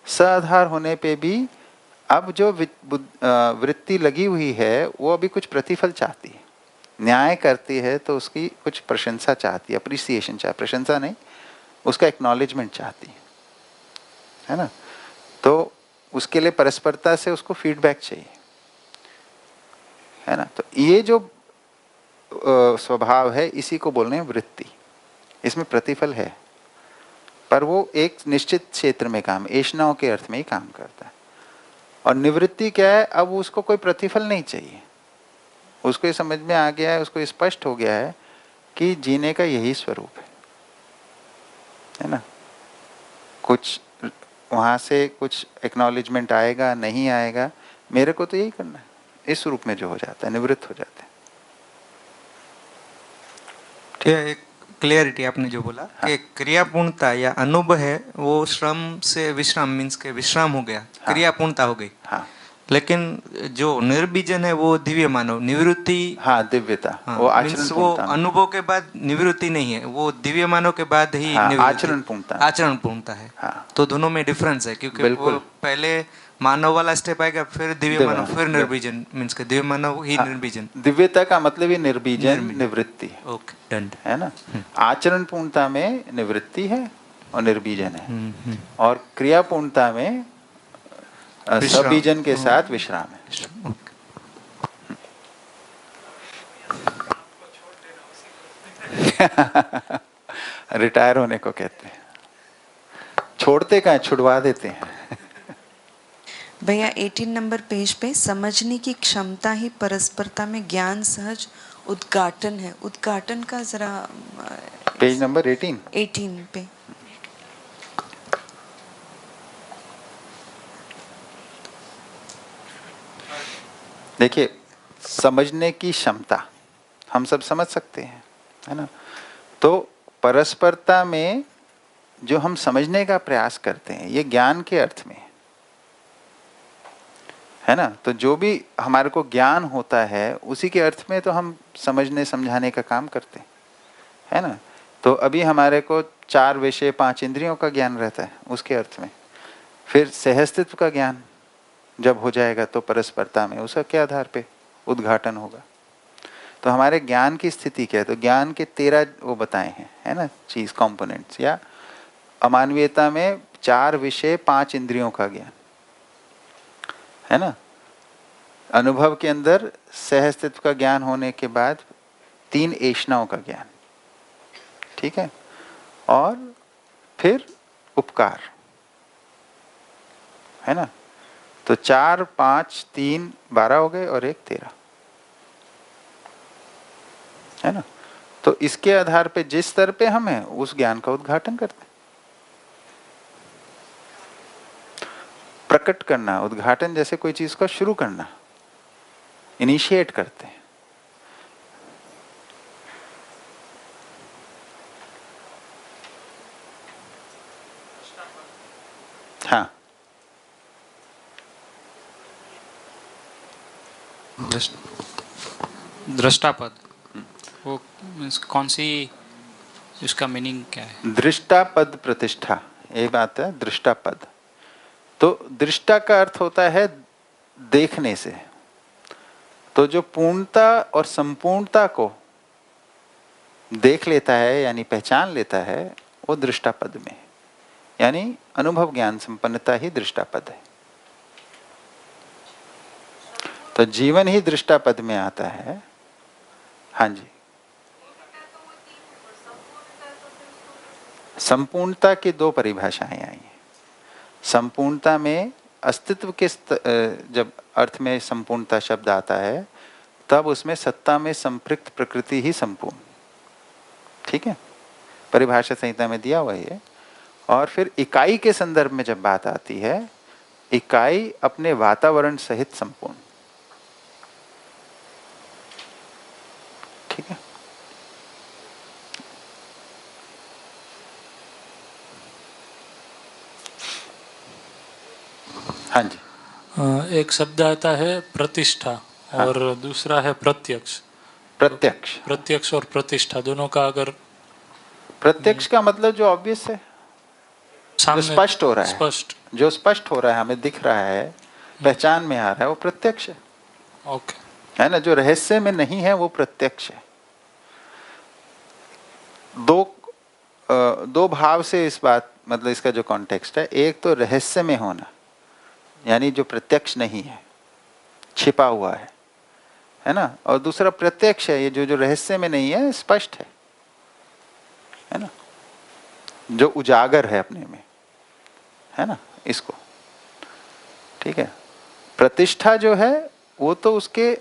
स आधार होने पे भी अब जो वृत्ति लगी हुई है वो अभी कुछ प्रतिफल चाहती है, न्याय करती है, तो उसकी कुछ प्रशंसा चाहती है, अप्रिसिएशन चाहती, प्रशंसा नहीं, उसका एक्नॉलेजमेंट चाहती है ना। तो उसके लिए परस्परता से उसको फीडबैक चाहिए, है ना। तो ये जो स्वभाव है इसी को बोल रहे हैं वृत्ति। इसमें प्रतिफल है, पर वो एक निश्चित क्षेत्र में काम, ऐषणाओं के अर्थ में ही काम करता है। और निवृत्ति क्या है? अब उसको कोई प्रतिफल नहीं चाहिए, उसको ये समझ में आ गया है, उसको स्पष्ट हो गया है कि जीने का यही स्वरूप है ना। कुछ वहाँ से कुछ एक्नॉलेजमेंट आएगा नहीं आएगा, मेरे को तो यही करना है, इस रूप में जो हो जाता है निवृत्त हो जाते हैं। ये एक क्लियरिटी आपने जो बोला कि क्रियापूर्णता या अनुभव है वो श्रम से विश्राम मीन्स के विश्राम हो गया, क्रियापूर्णता हो गई। हाँ लेकिन जो निर्बीजन है वो दिव्य मानव निवृत्ति। हाँ दिव्यता, हाँ, वो आचरण मीन्स वो पूर्णता में। अनुभव के बाद निवृत्ति नहीं है, वो दिव्य मानव के बाद ही हाँ, निवृत्ति, आचरण पूर्णता। आचरण पूर्णता है। हाँ। तो दोनों में डिफरेंस है क्योंकि बिल्कुल। वो पहले मानव वाला स्टेप आएगा, फिर दिव्य दिव्य, मानव, फिर निर्बीजन मीन्स के दिव्य मानव ही हाँ, निर्बीजन। दिव्यता का मतलब ही निर्बीजन निर्बीजन। निवृत्ति ओके डन। है ना। आचरण पूर्णता में निवृत्ति है और निर्बीजन है, और क्रिया पूर्णता में सबीजन के साथ विश्राम है। रिटायर होने को कहते हैं, छोड़ते का छुड़वा देते हैं। भैया 18 नंबर पेज पे समझने की क्षमता ही परस्परता में ज्ञान सहज उद्घाटन है। उद्घाटन का जरा पेज नंबर 18 पे देखिए, समझने की क्षमता हम सब समझ सकते हैं, है ना। तो परस्परता में जो हम समझने का प्रयास करते हैं ये ज्ञान के अर्थ में है ना। तो जो भी हमारे को ज्ञान होता है उसी के अर्थ में तो हम समझने समझाने का काम करते हैं, है ना। तो अभी हमारे को 4 विषय 5 इंद्रियों का ज्ञान रहता है उसके अर्थ में। फिर सहस्तित्व का ज्ञान जब हो जाएगा तो परस्परता में उसका क्या आधार पे उद्घाटन होगा। तो हमारे ज्ञान की स्थिति क्या है, तो ज्ञान के 13 वो बताए हैं, है ना, चीज कंपोनेंट्स। या अमानवीयता में 4 विषय 5 इंद्रियों का ज्ञान, है ना। अनुभव के अंदर सहस्तित्व का ज्ञान होने के बाद 3 ऐषणाओं का ज्ञान, ठीक है। और फिर उपकार, है ना। तो 4 5 3 12 हो गए और 1 13, है ना। तो इसके आधार पे जिस स्तर पे हम हैं उस ज्ञान का उद्घाटन करते हैं। प्रकट करना, उद्घाटन जैसे कोई चीज का शुरू करना, इनिशिएट करते हैं। हाँ, दृष्टापद वो मीन्स कौन सी, उसका मीनिंग क्या है? दृष्टापद प्रतिष्ठा, ये बात है दृष्टापद। तो दृष्टा का अर्थ होता है देखने से। तो जो पूर्णता और संपूर्णता को देख लेता है यानी पहचान लेता है वो दृष्टापद में, यानी अनुभव ज्ञान संपन्नता ही दृष्टापद है। तो जीवन ही दृष्टापद में आता है। हाँ जी, संपूर्णता की 2 परिभाषाएं आई हैं। संपूर्णता में अस्तित्व के जब अर्थ में संपूर्णता शब्द आता है तब उसमें सत्ता में संपृक्त प्रकृति ही संपूर्ण, ठीक है, परिभाषा संहिता में दिया हुआ है। और फिर इकाई के संदर्भ में जब बात आती है, इकाई अपने वातावरण सहित संपूर्ण, ठीक है। हाँ जी, एक शब्द आता है प्रतिष्ठा और दूसरा है प्रत्यक्ष। प्रत्यक्ष। प्रत्यक्ष और प्रतिष्ठा दोनों का अगर प्रत्यक्ष का मतलब जो ऑब्वियस है, जो सामने स्पष्ट हो रहा है, स्पष्ट, जो स्पष्ट हो रहा है, हमें दिख रहा है, पहचान में आ रहा है, वो प्रत्यक्ष है, ओके। है ना। जो रहस्य में नहीं है वो प्रत्यक्ष है। दो भाव से इस बात, मतलब इसका जो कॉन्टेक्स्ट है, एक तो रहस्य में होना यानी जो प्रत्यक्ष नहीं है, छिपा हुआ है ना। और दूसरा प्रत्यक्ष है, ये जो रहस्य में नहीं है, स्पष्ट है ना, जो उजागर है अपने में, है ना, इसको, ठीक है। प्रतिष्ठा जो है वो तो उसके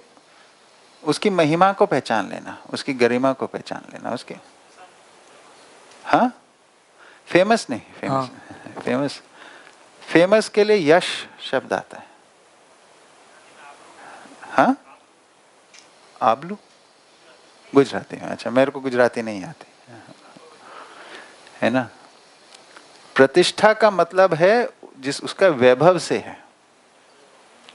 उसकी महिमा को पहचान लेना, उसकी गरिमा को पहचान लेना, उसके, हाँ फेमस नहीं, फेमस फेमस फेमस के लिए यश शब्द आता है। हाँ आबलू गुजराती में, अच्छा मेरे को गुजराती नहीं आती है ना। प्रतिष्ठा का मतलब है जिस उसका वैभव से है।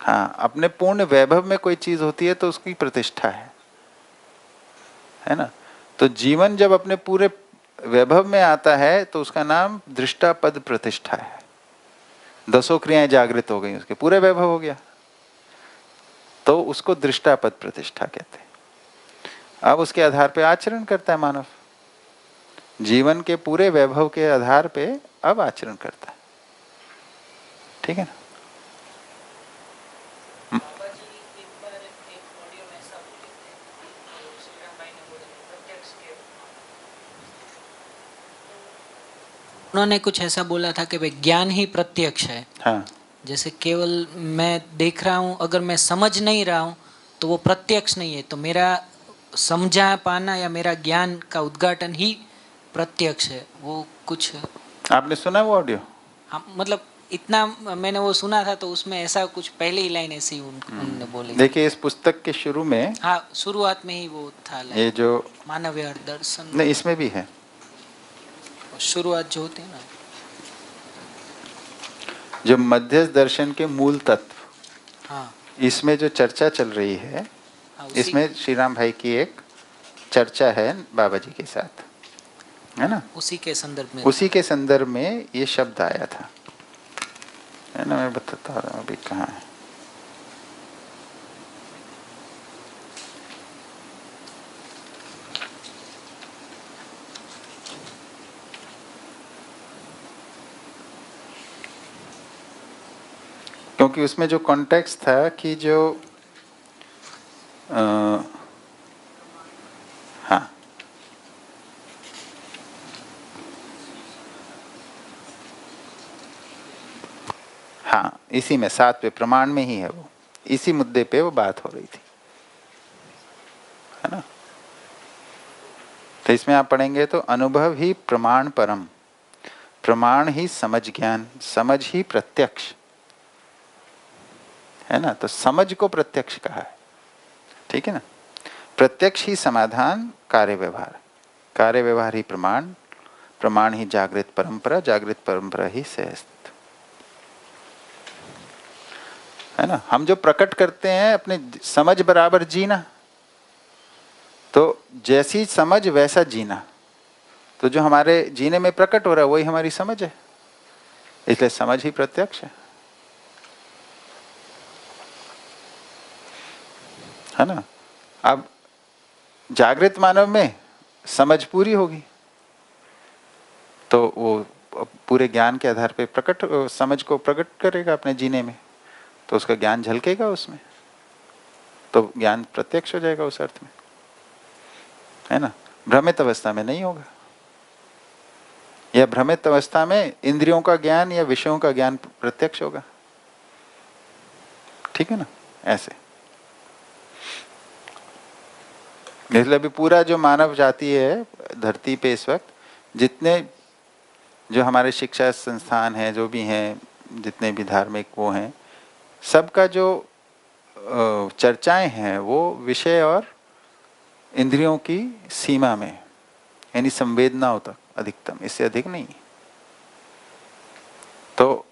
हाँ अपने पूर्ण वैभव में कोई चीज होती है तो उसकी प्रतिष्ठा है ना। तो जीवन जब अपने पूरे वैभव में आता है तो उसका नाम दृष्टा पद प्रतिष्ठा है। 10 क्रियाएं जागृत हो गई, उसके पूरे वैभव हो गया, तो उसको दृष्टा पद प्रतिष्ठा कहते हैं। अब उसके आधार पे आचरण करता है मानव, जीवन के पूरे वैभव के आधार पे अब आचरण करता है, ठीक है ना। उन्होंने कुछ ऐसा बोला था कि भाई ज्ञान ही प्रत्यक्ष है। हाँ जैसे केवल मैं देख रहा हूँ, अगर मैं समझ नहीं रहा हूँ तो वो प्रत्यक्ष नहीं है, तो मेरा समझा पाना या मेरा ज्ञान का उद्घाटन ही प्रत्यक्ष है। वो कुछ आपने सुना वो ऑडियो? हाँ, मतलब इतना मैंने वो सुना था, तो उसमें ऐसा कुछ पहले ही लाइन ऐसी उन्होंने बोली। देखिए इस पुस्तक के शुरू में, हाँ शुरुआत में ही वो था ये जो मानवीय दर्शन, नहीं इसमें भी है, शुरुआत जो होती है ना, जो मध्यस्थ दर्शन के मूल तत्व, हाँ इसमें जो चर्चा चल रही है, हाँ, उसी इसमें श्री राम भाई की एक चर्चा है बाबा जी के साथ, है ना। उसी के संदर्भ में, उसी के संदर्भ में ये शब्द आया था, है ना। मैं बताता रहा हूँ अभी कहाँ है। क्योंकि उसमें जो कॉन्टेक्स्ट था कि जो हाँ हाँ इसी में 7वें प्रमाण में ही है, वो इसी मुद्दे पे वो बात हो रही थी, है ना। तो इसमें आप पढ़ेंगे तो अनुभव ही प्रमाण परम, प्रमाण ही समझ ज्ञान, समझ ही प्रत्यक्ष, है ना। तो समझ को प्रत्यक्ष कहा है, ठीक है ना। प्रत्यक्ष ही समाधान, कार्य व्यवहार, कार्य व्यवहार ही प्रमाण, प्रमाण ही जागृत परंपरा, जागृत परंपरा ही सहस्त्र, है ना। हम जो प्रकट करते हैं अपने समझ बराबर जीना, तो जैसी समझ वैसा जीना, तो जो हमारे जीने में प्रकट हो रहा है वही हमारी समझ है, इसलिए समझ ही प्रत्यक्ष है ना। अब जागृत मानव में समझ पूरी होगी तो वो पूरे ज्ञान के आधार पे प्रकट समझ को प्रकट करेगा अपने जीने में, तो उसका ज्ञान झलकेगा उसमें, तो ज्ञान प्रत्यक्ष हो जाएगा उस अर्थ में, है ना। भ्रमित अवस्था में नहीं होगा, या भ्रमित अवस्था में इंद्रियों का ज्ञान या विषयों का ज्ञान प्रत्यक्ष होगा, ठीक है ना। ऐसे इसलिए अभी पूरा जो मानव जाति है धरती पे इस वक्त, जितने जो हमारे शिक्षा संस्थान हैं, जो भी हैं, जितने भी धार्मिक वो हैं, सबका जो चर्चाएं हैं वो विषय और इंद्रियों की सीमा में, यानी संवेदनाओं तक अधिकतम, इससे अधिक नहीं। तो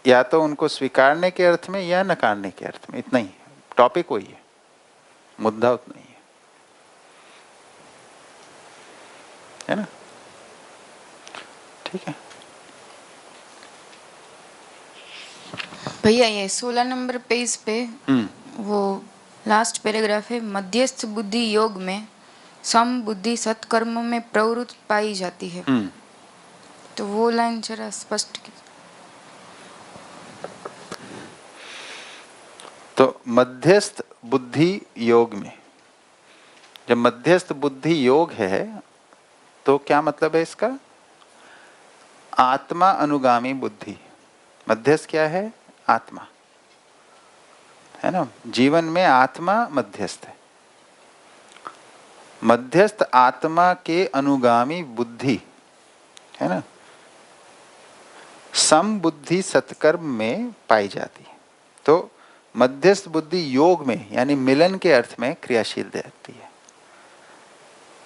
या तो उनको स्वीकारने के अर्थ में या नकारने के अर्थ में, इतना ही टॉपिक वही है, मुद्दा उतना ही है ना, ठीक है। भैया ये 16 नंबर पेज पे वो लास्ट पैराग्राफ है, मध्यस्थ बुद्धि योग में सम बुद्धि सत्कर्म में प्रवृत्त पाई जाती है, तो वो लाइन जरा स्पष्ट कीजिए। तो मध्यस्थ बुद्धि योग में, जब मध्यस्थ बुद्धि योग है तो क्या मतलब है इसका? आत्मा अनुगामी बुद्धि। मध्यस्थ क्या है? आत्मा, है ना। जीवन में आत्मा मध्यस्थ है, मध्यस्थ आत्मा के अनुगामी बुद्धि है ना, सम बुद्धि सत्कर्म में पाई जाती है। तो मध्यस्थ बुद्धि योग में यानी मिलन के अर्थ में क्रियाशील रहती है।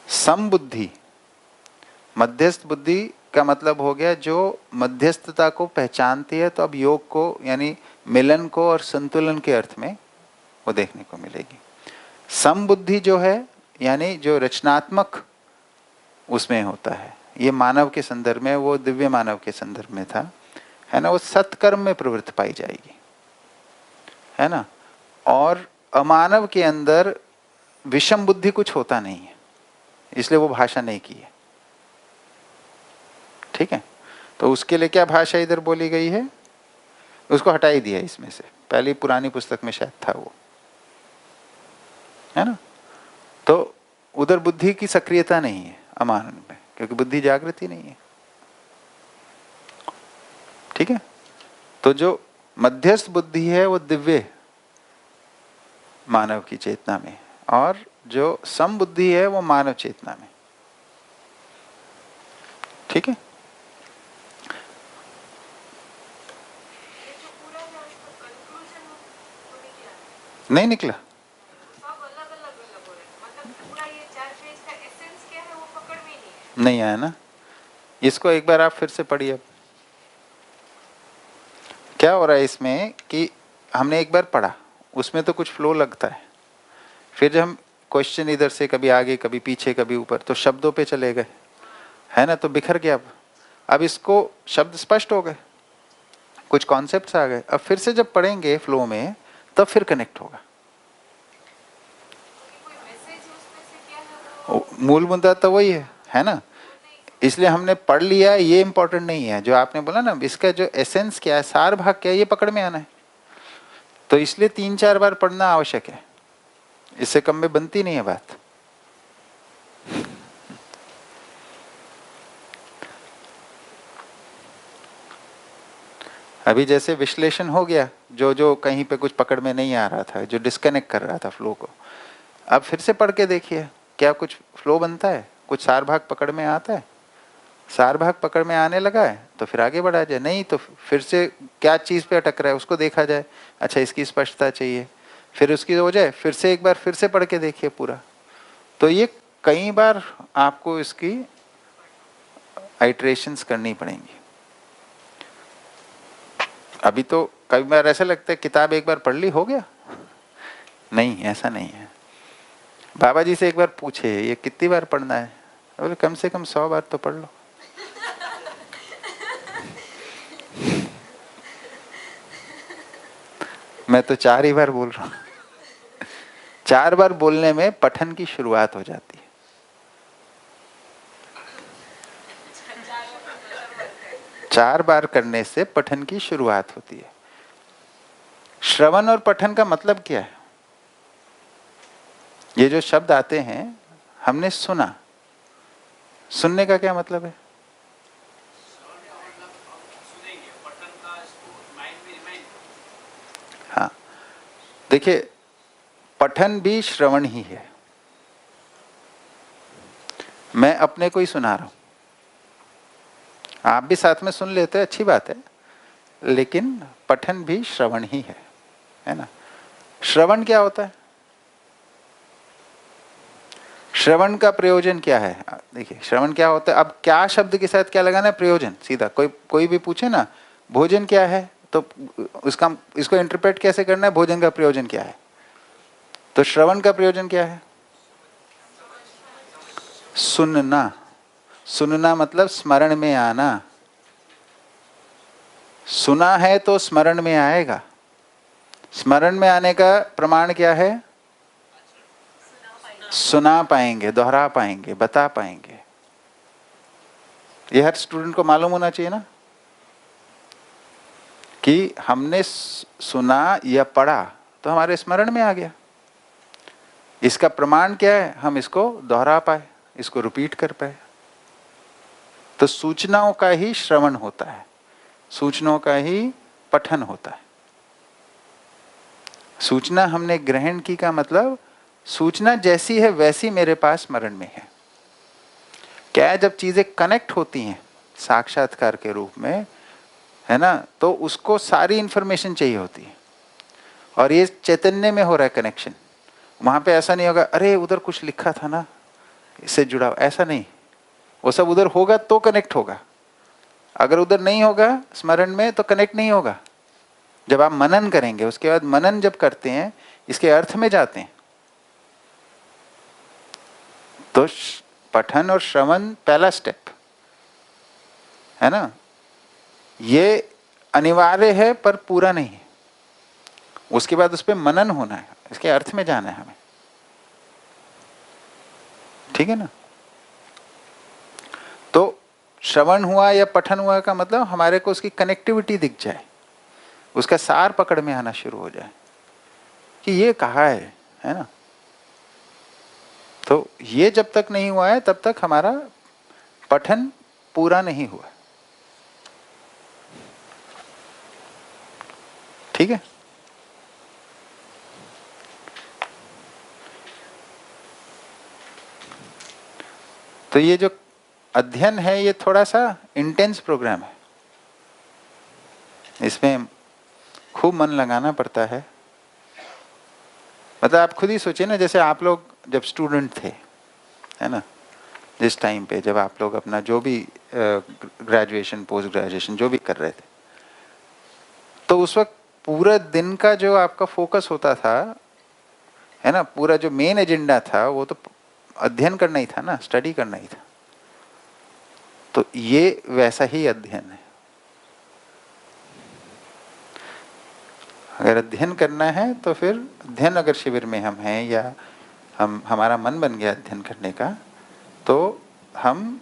सम बुद्धि, मध्यस्थ बुद्धि का मतलब हो गया जो मध्यस्थता को पहचानती है, तो अब योग को यानी मिलन को और संतुलन के अर्थ में वो देखने को मिलेगी। सम बुद्धि जो है यानी जो रचनात्मक उसमें होता है, ये मानव के संदर्भ में, वो दिव्य मानव के संदर्भ में था, है ना, वो सत्कर्म में प्रवृत्त पाई जाएगी, है ना। और अमानव के अंदर विषम बुद्धि कुछ होता नहीं है, इसलिए वो भाषा नहीं की है, ठीक है। तो उसके लिए क्या भाषा इधर बोली गई है, उसको हटा ही दिया इसमें से, पहली पुरानी पुस्तक में शायद था वो, है ना। तो उधर बुद्धि की सक्रियता नहीं है अमानव में, क्योंकि बुद्धि जागृति नहीं है, ठीक है। तो जो मध्यस्थ बुद्धि है वो दिव्य मानव की चेतना में, और जो सम बुद्धि है वो मानव चेतना में, ठीक है। नहीं निकला, नहीं आया ना। इसको एक बार आप फिर से पढ़िए। अब क्या हो रहा है इसमें कि हमने एक बार पढ़ा, उसमें तो कुछ फ्लो लगता है, फिर जब हम क्वेश्चन इधर से कभी आगे कभी पीछे कभी ऊपर, तो शब्दों पे चले गए, है ना, तो बिखर गया। अब इसको शब्द स्पष्ट हो गए, कुछ कॉन्सेप्ट्स आ गए, अब फिर से जब पढ़ेंगे फ्लो में तब फिर कनेक्ट होगा। मूल मुद्दा तो वही है ना, इसलिए हमने पढ़ लिया, ये इंपॉर्टेंट नहीं है। जो आपने बोला ना, इसका जो एसेंस क्या है, सार भाग क्या है, ये पकड़ में आना है। तो इसलिए 3-4 बार पढ़ना आवश्यक है, इससे कम में बनती नहीं है बात। अभी जैसे विश्लेषण हो गया, जो जो कहीं पे कुछ पकड़ में नहीं आ रहा था, जो डिस्कनेक्ट कर रहा था फ्लो को, अब फिर से पढ़ के देखिए क्या कुछ फ्लो बनता है, कुछ सार भाग पकड़ में आता है। सार भाग पकड़ में आने लगा है तो फिर आगे बढ़ा जाए, नहीं तो फिर से क्या चीज़ पे अटक रहा है उसको देखा जाए, अच्छा इसकी स्पष्टता चाहिए, फिर उसकी हो जाए, फिर से एक बार फिर से पढ़ के देखिए पूरा। तो ये कई बार आपको इसकी आइट्रेशंस करनी पड़ेंगी। अभी तो कई बार ऐसा लगता है किताब एक बार पढ़ ली हो गया, नहीं, ऐसा नहीं है। बाबा जी से एक बार पूछे ये कितनी बार पढ़ना है, बोले कम से कम 100 बार तो पढ़ लो। मैं तो 4 ही बार बोल रहा हूँ। 4 बार बोलने में पठन की शुरुआत हो जाती है। चार बार करने से पठन की शुरुआत होती है। श्रवण और पठन का मतलब क्या है? ये जो शब्द आते हैं, हमने सुना, सुनने का क्या मतलब है? हाँ, देखिए पठन भी श्रवण ही है। मैं अपने को ही सुना रहा हूं, आप भी साथ में सुन लेते हैं, अच्छी बात है, लेकिन पठन भी श्रवण ही है ना। श्रवण क्या होता है? श्रवण का प्रयोजन क्या है? देखिए श्रवण क्या होता है, अब क्या शब्द के साथ क्या लगाना है? प्रयोजन। सीधा कोई भी पूछे ना भोजन क्या है, तो उसका इसको इंटरप्रेट कैसे करना है? भोजन का प्रयोजन क्या है? तो श्रवण का प्रयोजन क्या है? सुनना। सुनना मतलब स्मरण में आना। सुना है तो स्मरण में आएगा। स्मरण में आने का प्रमाण क्या है? सुना पाएंगे, दोहरा पाएंगे, बता पाएंगे। ये हर स्टूडेंट को मालूम होना चाहिए ना कि हमने सुना या पढ़ा तो हमारे स्मरण में आ गया। इसका प्रमाण क्या है? हम इसको दोहरा पाए, इसको रिपीट कर पाए। तो सूचनाओं का ही श्रवण होता है, सूचनाओं का ही पठन होता है। सूचना हमने ग्रहण की का मतलब सूचना जैसी है वैसी मेरे पास स्मरण में है। क्या है, जब चीजें कनेक्ट होती हैं साक्षात्कार के रूप में, है ना, तो उसको सारी इंफॉर्मेशन चाहिए होती है। और ये चैतन्य में हो रहा है कनेक्शन। वहां पे ऐसा नहीं होगा अरे उधर कुछ लिखा था ना इससे जुड़ा, ऐसा नहीं। वो सब उधर होगा तो कनेक्ट होगा, अगर उधर नहीं होगा स्मरण में तो कनेक्ट नहीं होगा। जब आप मनन करेंगे, उसके बाद मनन जब करते हैं इसके अर्थ में जाते हैं, तो पठन और श्रवण पहला स्टेप है ना, ये अनिवार्य है पर पूरा नहीं है। उसके बाद उस पर मनन होना है, इसके अर्थ में जाना है हमें, ठीक है ना। तो श्रवण हुआ या पठन हुआ का मतलब हमारे को उसकी कनेक्टिविटी दिख जाए, उसका सार पकड़ में आना शुरू हो जाए कि ये कहा है ना। तो ये जब तक नहीं हुआ है तब तक हमारा पठन पूरा नहीं हुआ, ठीक है। तो ये जो अध्ययन है ये थोड़ा सा इंटेंस प्रोग्राम है, इसमें खूब मन लगाना पड़ता है। मतलब आप खुद ही सोचिए ना, जैसे आप लोग जब स्टूडेंट थे, है ना, जिस टाइम पे जब आप लोग अपना जो भी ग्रेजुएशन पोस्ट ग्रेजुएशन जो भी कर रहे थे, तो उस वक्त पूरा दिन का जो आपका फोकस होता था, है ना, पूरा जो मेन एजेंडा था वो तो अध्ययन करना ही था ना, स्टडी करना ही था। तो ये वैसा ही अध्ययन है। अगर अध्ययन करना है तो फिर अध्ययन अगर शिविर में हम हैं या हमारा मन बन गया अध्ययन करने का, तो हम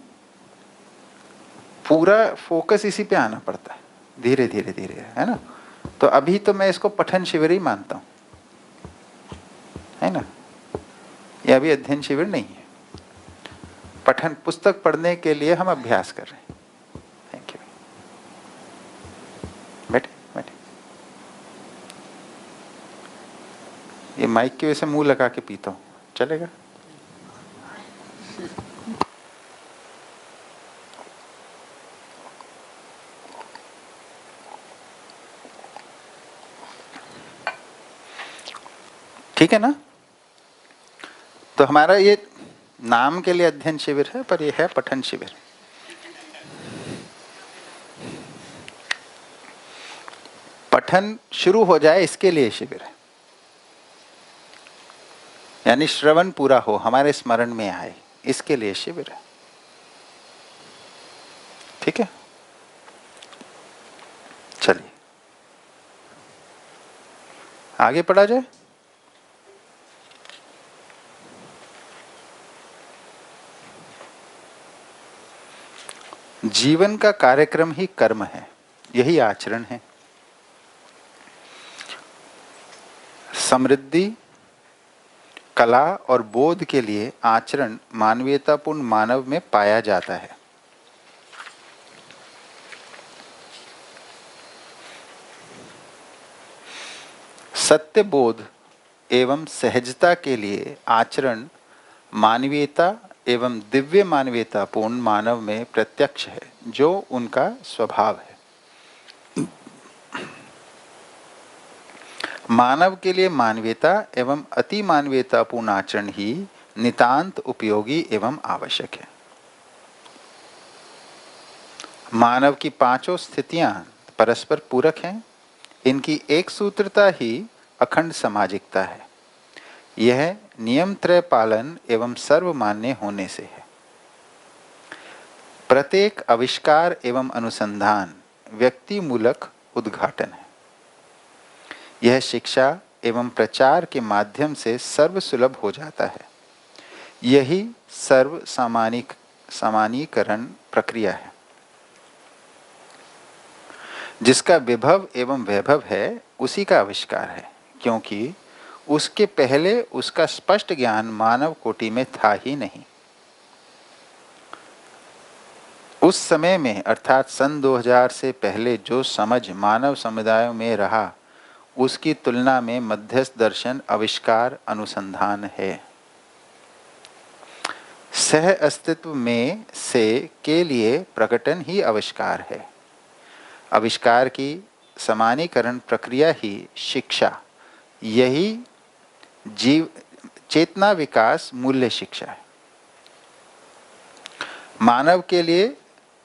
पूरा फोकस इसी पे आना पड़ता है, धीरे धीरे धीरे, है ना। तो अभी तो मैं इसको पठन शिविर ही मानता हूँ, है ना, ये अभी अध्ययन शिविर नहीं है। पठन पुस्तक पढ़ने के लिए हम अभ्यास कर रहे हैं। Thank you. बैठे बैठे। ये माइक की वजह से मुंह लगा के पीता हूँ, चलेगा? ठीक है ना। तो हमारा ये नाम के लिए अध्ययन शिविर है, पर ये है पठन शिविर। पठन शुरू हो जाए इसके लिए शिविर है, यानी श्रवण पूरा हो, हमारे स्मरण में आए, इसके लिए शिविर है, ठीक है। चलिए आगे पढ़ा जाए। जीवन का कार्यक्रम ही कर्म है, यही आचरण है। समृद्धि, कला और बोध के लिए आचरण मानवीयतापूर्ण मानव में पाया जाता है। सत्य बोध एवं सहजता के लिए आचरण मानवीयता एवं दिव्य मानवीयता पूर्ण मानव में प्रत्यक्ष है, जो उनका स्वभाव है। मानव के लिए मानवीयता एवं अति मानवीयता पूर्ण आचरण ही नितांत उपयोगी एवं आवश्यक है। मानव की पांचों स्थितियां परस्पर पूरक हैं, इनकी एक सूत्रता ही अखंड सामाजिकता है। यह नियम त्रय पालन एवं सर्वमान्य होने से है। प्रत्येक आविष्कार एवं अनुसंधान व्यक्ति मूलक उद्घाटन है। यह शिक्षा एवं प्रचार के माध्यम से सर्व सुलभ हो जाता है। यही सर्व सामान्यीकरण प्रक्रिया है। जिसका विभव एवं वैभव है उसी का आविष्कार है, क्योंकि उसके पहले उसका स्पष्ट ज्ञान मानव कोटि में था ही नहीं। उस समय में अर्थात सन 2000 से पहले जो समझ मानव समुदायों में रहा, उसकी तुलना में मध्यस्थ दर्शन आविष्कार अनुसंधान है। सह अस्तित्व में से के लिए प्रकटन ही आविष्कार है। आविष्कार की समानीकरण प्रक्रिया ही शिक्षा, यही जीव चेतना विकास मूल्य शिक्षा है। मानव के लिए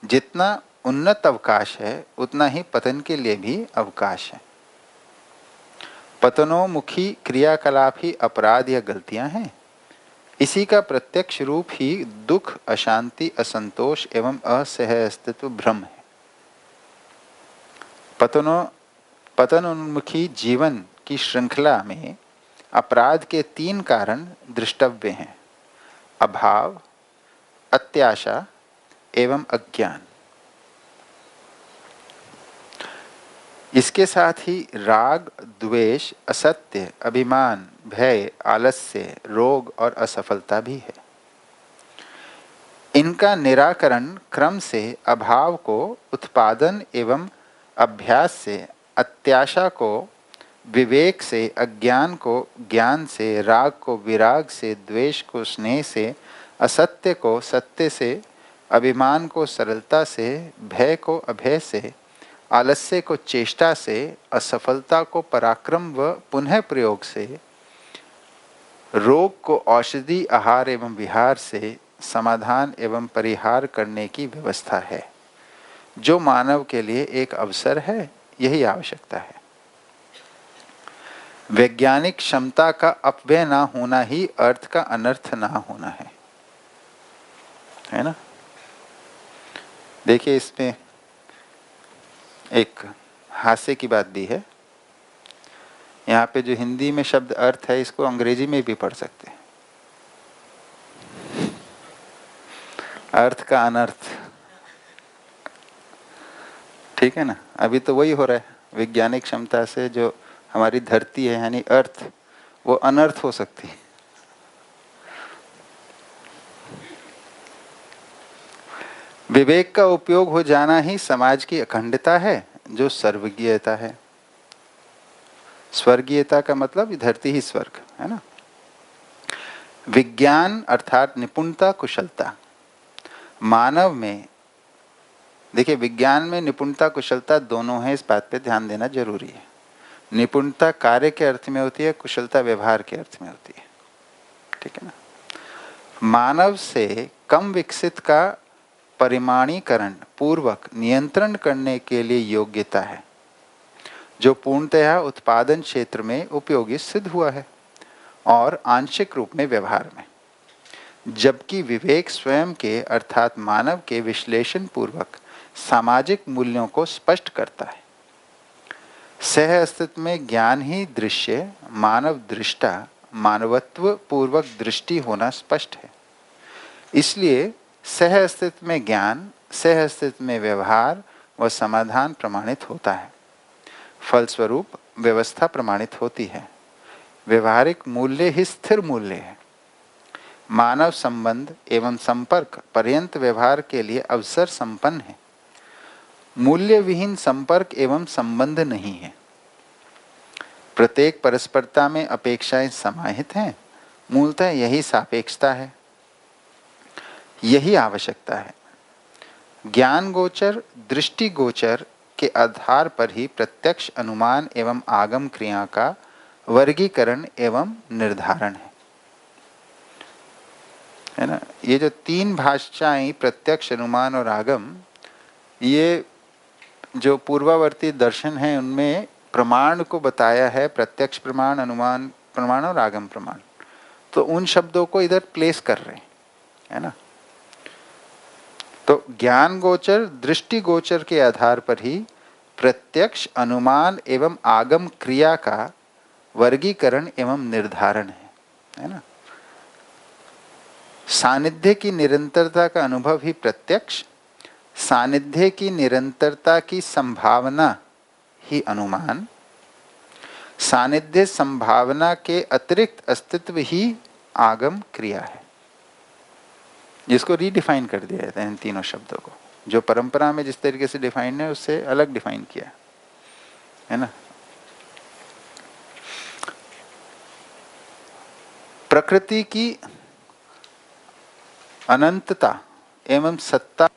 जितना उन्नत अवकाश है उतना ही पतन के लिए भी अवकाश है। पतनोमुखी क्रियाकलाप ही अपराध या गलतियां हैं। इसी का प्रत्यक्ष रूप ही दुख, अशांति, असंतोष एवं असह अस्तित्व भ्रम है। पतनोन्मुखी जीवन की श्रृंखला में अपराध के 3 कारण दृष्टव्य हैं: अभाव, अत्याशा एवं अज्ञान। इसके साथ ही राग, द्वेष, असत्य, अभिमान, भय, आलस्य, रोग और असफलता भी है। इनका निराकरण क्रम से अभाव को उत्पादन एवं अभ्यास से, अत्याशा को विवेक से, अज्ञान को ज्ञान से, राग को विराग से, द्वेष को स्नेह से, असत्य को सत्य से, अभिमान को सरलता से, भय को अभय से, आलस्य को चेष्टा से, असफलता को पराक्रम व पुनः प्रयोग से, रोग को औषधि, आहार एवं विहार से समाधान एवं परिहार करने की व्यवस्था है। जो मानव के लिए एक अवसर है, यही आवश्यकता है। वैज्ञानिक क्षमता का अपव्यय ना होना ही अर्थ का अनर्थ ना होना है ना। देखिए, इसमें एक हास्य की बात भी है। यहाँ पे जो हिंदी में शब्द अर्थ है, इसको अंग्रेजी में भी पढ़ सकते हैं। अर्थ का अनर्थ, ठीक है ना। अभी तो वही हो रहा है, वैज्ञानिक क्षमता से जो हमारी धरती है यानी अर्थ, वो अनर्थ हो सकती है। विवेक का उपयोग हो जाना ही समाज की अखंडता है, जो सर्वज्ञता है। स्वर्गीयता का मतलब धरती ही स्वर्ग है ना। विज्ञान अर्थात निपुणता, कुशलता। मानव में देखिए, विज्ञान में निपुणता कुशलता दोनों है, इस बात पे ध्यान देना जरूरी है। निपुणता कार्य के अर्थ में होती है, कुशलता व्यवहार के अर्थ में होती है, ठीक है ना। मानव से कम विकसित का परिमाणीकरण पूर्वक नियंत्रण करने के लिए योग्यता है, जो पूर्णतः उत्पादन क्षेत्र में उपयोगी सिद्ध हुआ है और आंशिक रूप में व्यवहार में। जबकि विवेक स्वयं के अर्थात मानव के विश्लेषण पूर्वक सामाजिक मूल्यों को स्पष्ट करता है। सह अस्तित्व में ज्ञान ही दृश्य, मानव दृष्टा, मानवत्व पूर्वक दृष्टि होना स्पष्ट है। इसलिए सह अस्तित्व में ज्ञान, सह अस्तित्व में व्यवहार व समाधान प्रमाणित होता है। फलस्वरूप व्यवस्था प्रमाणित होती है। व्यवहारिक मूल्य ही स्थिर मूल्य है। मानव संबंध एवं संपर्क पर्यंत व्यवहार के लिए अवसर संपन्न है। मूल्य विहीन संपर्क एवं संबंध नहीं है। प्रत्येक परस्परता में अपेक्षाएं समाहित हैं। मूलतः यही सापेक्षता है, यही आवश्यकता है। ज्ञान गोचर, दृष्टि गोचर के आधार पर ही प्रत्यक्ष अनुमान एवं आगम क्रिया का वर्गीकरण एवं निर्धारण है ना। ये जो 3 भाषाएं, प्रत्यक्ष, अनुमान और आगम, ये जो पूर्वावर्ती दर्शन है उनमें प्रमाण को बताया है, प्रत्यक्ष प्रमाण, अनुमान प्रमाण और आगम प्रमाण। तो उन शब्दों को इधर प्लेस कर रहे हैं, है ना। तो ज्ञान गोचर, दृष्टि गोचर के आधार पर ही प्रत्यक्ष, अनुमान एवं आगम क्रिया का वर्गीकरण एवं निर्धारण है ना। सानिध्य की निरंतरता का अनुभव ही प्रत्यक्ष, सानिध्य की निरंतरता की संभावना ही अनुमान, सानिध्य संभावना के अतिरिक्त अस्तित्व ही आगम क्रिया है। जिसको रीडिफाइन कर दिया जाता है इन तीनों शब्दों को, जो परंपरा में जिस तरीके से डिफाइन है उससे अलग डिफाइन किया है ना। प्रकृति की अनंतता एवं सत्ता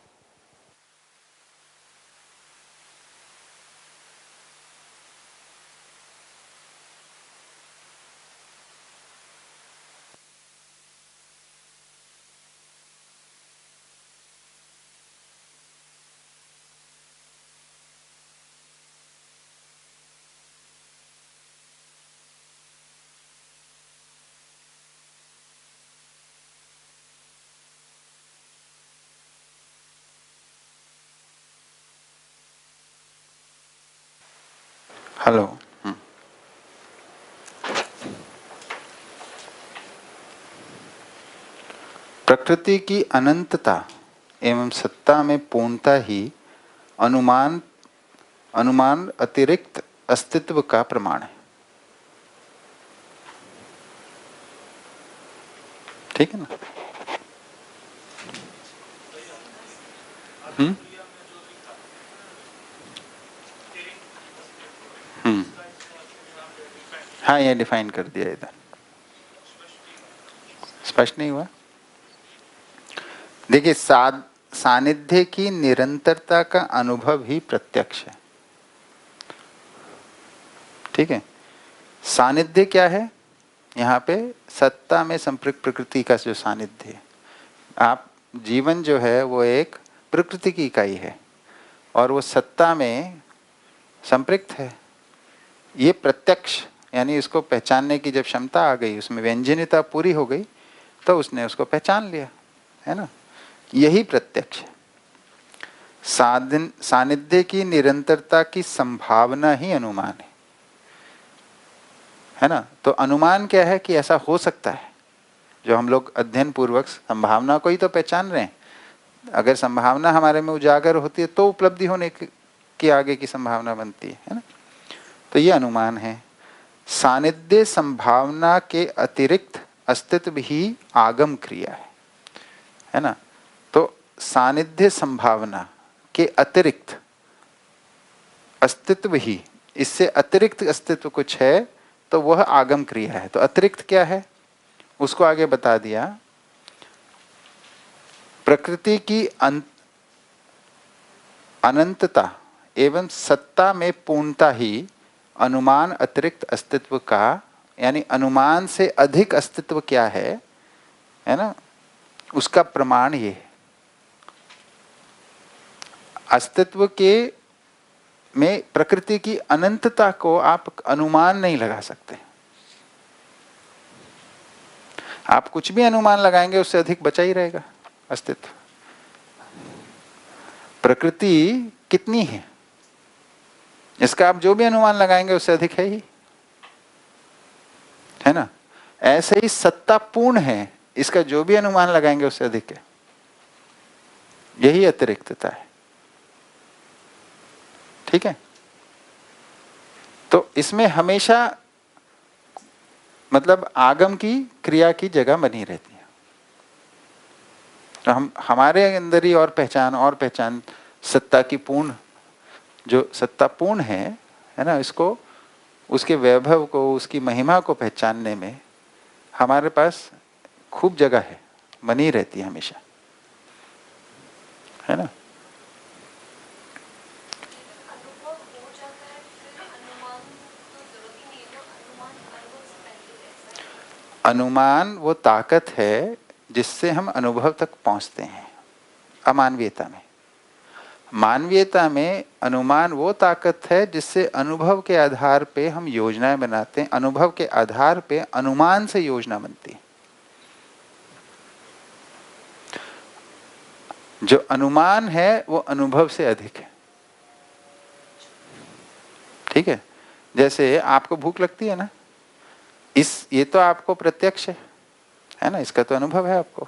हेलो प्रकृति की अनंतता एवं सत्ता में पूर्णता ही अनुमान अनुमान अतिरिक्त अस्तित्व का प्रमाण है। ठीक है ना? हम्म हम्म हाँ, ये डिफाइन कर दिया इधर। स्पष्ट नहीं हुआ? देखिए, सानिध्य की निरंतरता का अनुभव ही प्रत्यक्ष है। ठीक है? सानिध्य क्या है? यहाँ पे सत्ता में संपृक्त प्रकृति का जो सानिध्य है। आप जीवन जो है वो एक प्रकृति की इकाई है और वो सत्ता में संपृक्त है। ये प्रत्यक्ष, यानी इसको पहचानने की जब क्षमता आ गई, उसमें व्यंजनीयता पूरी हो गई, तो उसने उसको पहचान लिया, है ना? यही प्रत्यक्ष है। सानिध्य की निरंतरता की संभावना ही अनुमान है ना? तो अनुमान क्या है कि ऐसा हो सकता है। जो हम लोग अध्ययन पूर्वक संभावना को ही तो पहचान रहे हैं। अगर संभावना हमारे में उजागर होती है तो उपलब्धि होने की आगे की संभावना बनती है ना? तो ये अनुमान है। सानिध्य संभावना के अतिरिक्त अस्तित्व ही आगम क्रिया है ना? तो सानिध्य संभावना के अतिरिक्त अस्तित्व ही, इससे अतिरिक्त अस्तित्व कुछ है तो वह आगम क्रिया है। तो अतिरिक्त क्या है उसको आगे बता दिया। प्रकृति की अनंतता एवं सत्ता में पूर्णता ही अनुमान अतिरिक्त अस्तित्व का, यानी अनुमान से अधिक अस्तित्व क्या है ना, उसका प्रमाण ये है। अस्तित्व के में प्रकृति की अनंतता को आप अनुमान नहीं लगा सकते। आप कुछ भी अनुमान लगाएंगे उससे अधिक बचा ही रहेगा अस्तित्व। प्रकृति कितनी है, इसका आप जो भी अनुमान लगाएंगे उससे अधिक है ही, है ना? ऐसे ही सत्ता पूर्ण है, इसका जो भी अनुमान लगाएंगे उससे अधिक है। यही अतिरिक्तता है। ठीक है? तो इसमें हमेशा मतलब आगम की क्रिया की जगह बनी रहती है। तो हम हमारे अंदर ही और पहचान सत्ता की पूर्ण, जो सत्ता पूर्ण है ना, इसको, उसके वैभव को, उसकी महिमा को पहचानने में हमारे पास खूब जगह है, बनी रहती है हमेशा, है ना? अनुमान वो ताकत है जिससे हम अनुभव तक पहुंचते हैं। अमानवीयता में, मानवीयता में अनुमान वो ताकत है जिससे अनुभव के आधार पे हम योजनाएं बनाते हैं। अनुभव के आधार पे अनुमान से योजना बनती है। जो अनुमान है वो अनुभव से अधिक है। ठीक है? जैसे आपको भूख लगती है ना, ये तो आपको प्रत्यक्ष है ना, इसका तो अनुभव है आपको।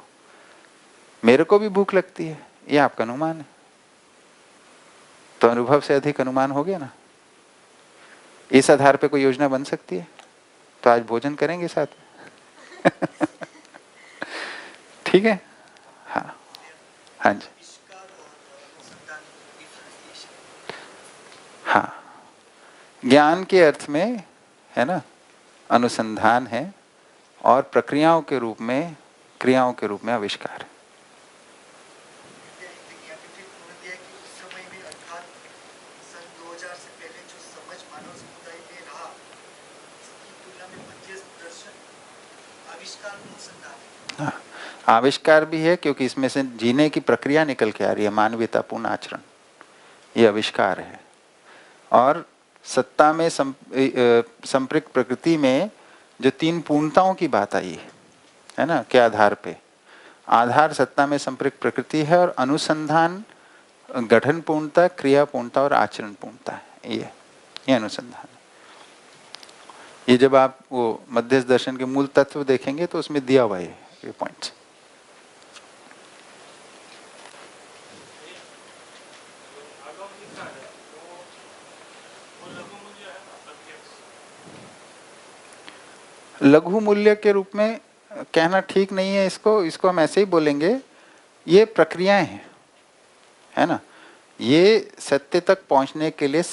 मेरे को भी भूख लगती है, ये आपका अनुमान है। तो अनुभव से अधिक अनुमान हो गया ना। इस आधार पे कोई योजना बन सकती है। तो आज भोजन करेंगे साथ में। ठीक है? हाँ हाँ जी, हाँ। ज्ञान के अर्थ में है ना अनुसंधान है, और प्रक्रियाओं के रूप में, क्रियाओं के रूप में आविष्कार है। हाँ, आविष्कार भी है क्योंकि इसमें से जीने की प्रक्रिया निकल के आ रही है, मानवीयतापूर्ण आचरण, ये आविष्कार है। और सत्ता में संपृक्त प्रकृति में जो 3 पूर्णताओं की बात आई है ना, के आधार पे, आधार सत्ता में संपृक्त प्रकृति है और अनुसंधान गठन पूर्णता, क्रिया पूर्णता और आचरण पूर्णता है। ये अनुसंधान। ये जब आप वो मध्यस्थ दर्शन के मूल तत्व देखेंगे तो उसमें दिया हुआ है ये पॉइंट्स। लघु मूल्य के रूप में कहना ठीक नहीं है इसको हम ऐसे ही बोलेंगे, ये प्रक्रियाएं हैं, है ना। ये सत्य तक पहुंचने के लिए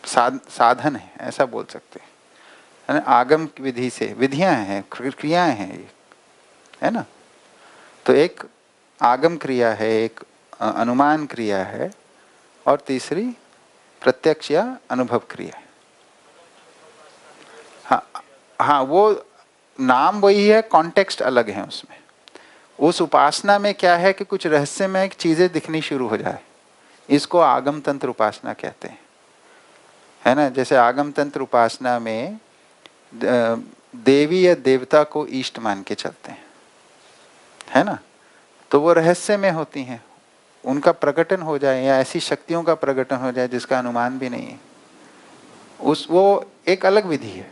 साधन है, ऐसा बोल सकते हैं, है ना। आगम की विधि से, विधियां हैं, क्रियाएं हैं ये, है ना। तो एक आगम क्रिया है, एक अनुमान क्रिया है, और तीसरी प्रत्यक्ष या अनुभव क्रिया है। हाँ, वो नाम वही है, कॉन्टेक्स्ट अलग है उसमें। उस उपासना में क्या है कि कुछ रहस्यमय चीजें दिखनी शुरू हो जाए, इसको आगम तंत्र उपासना कहते हैं, है ना। जैसे आगम तंत्र उपासना में देवी या देवता को इष्ट मान के चलते हैं, है ना। तो वो रहस्य में होती हैं, उनका प्रकटन हो जाए या ऐसी शक्तियों का प्रकटन हो जाए जिसका अनुमान भी नहीं है, वो एक अलग विधि है,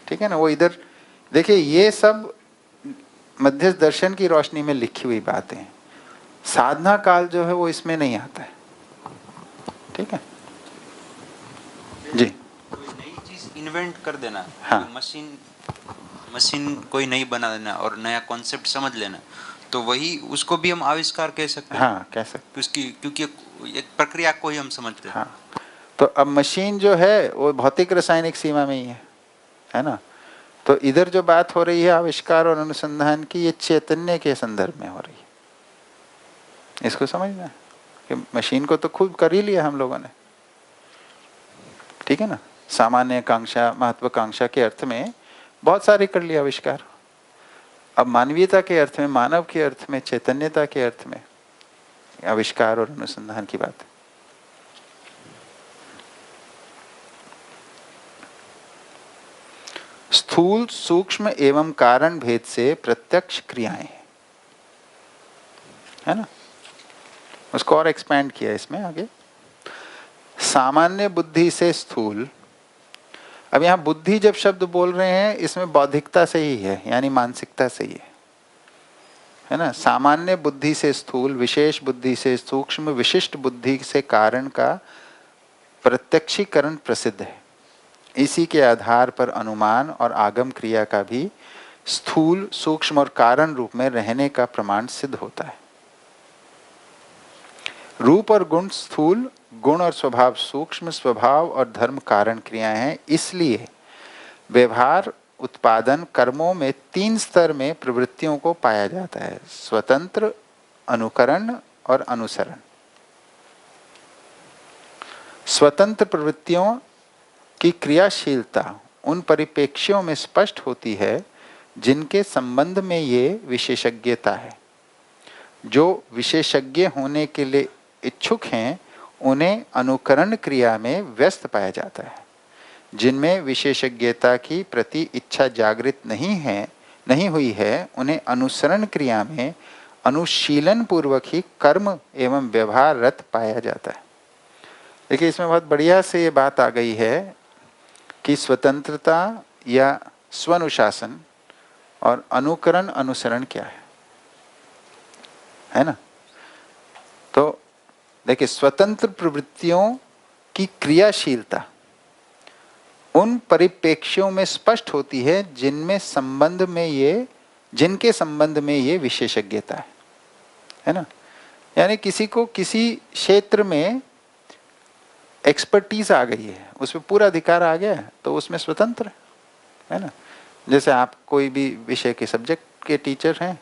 ठीक है ना। वो इधर देखिए, ये सब मध्यस्थ दर्शन की रोशनी में लिखी हुई बातें हैं। साधना काल जो है वो इसमें नहीं आता है, ठीक है जी। कोई नई चीज इन्वेंट कर देना, हाँ। मशीन कोई नई बना देना और नया कॉन्सेप्ट समझ लेना, तो वही उसको भी हम आविष्कार कह सकते हैं। हाँ, कह सकते उसकी, क्योंकि एक प्रक्रिया को ही हम समझते हैं। हाँ। तो अब मशीन जो है वो भौतिक रासायनिक सीमा में ही है ना। तो इधर जो बात हो रही है आविष्कार और अनुसंधान की, ये चैतन्य के संदर्भ में हो रही है। इसको समझना है कि मशीन को तो खुद कर ही लिया हम लोगों ने, ठीक है ना। सामान्य कांक्षा, महत्वाकांक्षा के अर्थ में बहुत सारे कर लिया आविष्कार। अब मानवीयता के अर्थ में, मानव के अर्थ में, चैतन्यता के अर्थ में आविष्कार और अनुसंधान की बात है। स्थूल, सूक्ष्म एवं कारण भेद से प्रत्यक्ष क्रियाएं, है ना। उसको और एक्सपैंड किया इसमें आगे। सामान्य बुद्धि से स्थूल, अब यहाँ बुद्धि जब शब्द बोल रहे हैं इसमें बौद्धिकता से ही है, यानी मानसिकता से ही है ना। सामान्य बुद्धि से स्थूल, विशेष बुद्धि से सूक्ष्म, विशिष्ट बुद्धि से कारण का प्रत्यक्षीकरण प्रसिद्ध है। इसी के आधार पर अनुमान और आगम क्रिया का भी स्थूल, सूक्ष्म और कारण रूप में रहने का प्रमाण सिद्ध होता है। रूप और गुण स्थूल, गुण और स्वभाव सूक्ष्म, स्वभाव और धर्म कारण क्रियाएं हैं। इसलिए व्यवहार, उत्पादन, कर्मों में 3 स्तर में प्रवृत्तियों को पाया जाता है: स्वतंत्र, अनुकरण और अनुसरण। स्वतंत्र प्रवृत्तियों की क्रियाशीलता उन परिप्रेक्ष्यों में स्पष्ट होती है जिनके संबंध में ये विशेषज्ञता है। जो विशेषज्ञ होने के लिए इच्छुक हैं उन्हें अनुकरण क्रिया में व्यस्त पाया जाता है। जिनमें विशेषज्ञता की प्रति इच्छा जागृत नहीं हुई है उन्हें अनुसरण क्रिया में अनुशीलन पूर्वक ही कर्म एवं व्यवहार रत पाया जाता है। देखिए, इसमें बहुत बढ़िया से ये बात आ गई है कि स्वतंत्रता या स्वनुशासन और अनुकरण, अनुसरण क्या है ना। तो देखिए, स्वतंत्र प्रवृत्तियों की क्रियाशीलता उन परिप्रेक्ष्यों में स्पष्ट होती है जिनके संबंध में ये विशेषज्ञता है ना। यानी किसी को किसी क्षेत्र में एक्सपर्टीज आ गई है, उसमें पूरा अधिकार आ गया है, तो उसमें स्वतंत्र है ना। जैसे आप कोई भी विषय के सब्जेक्ट के टीचर हैं,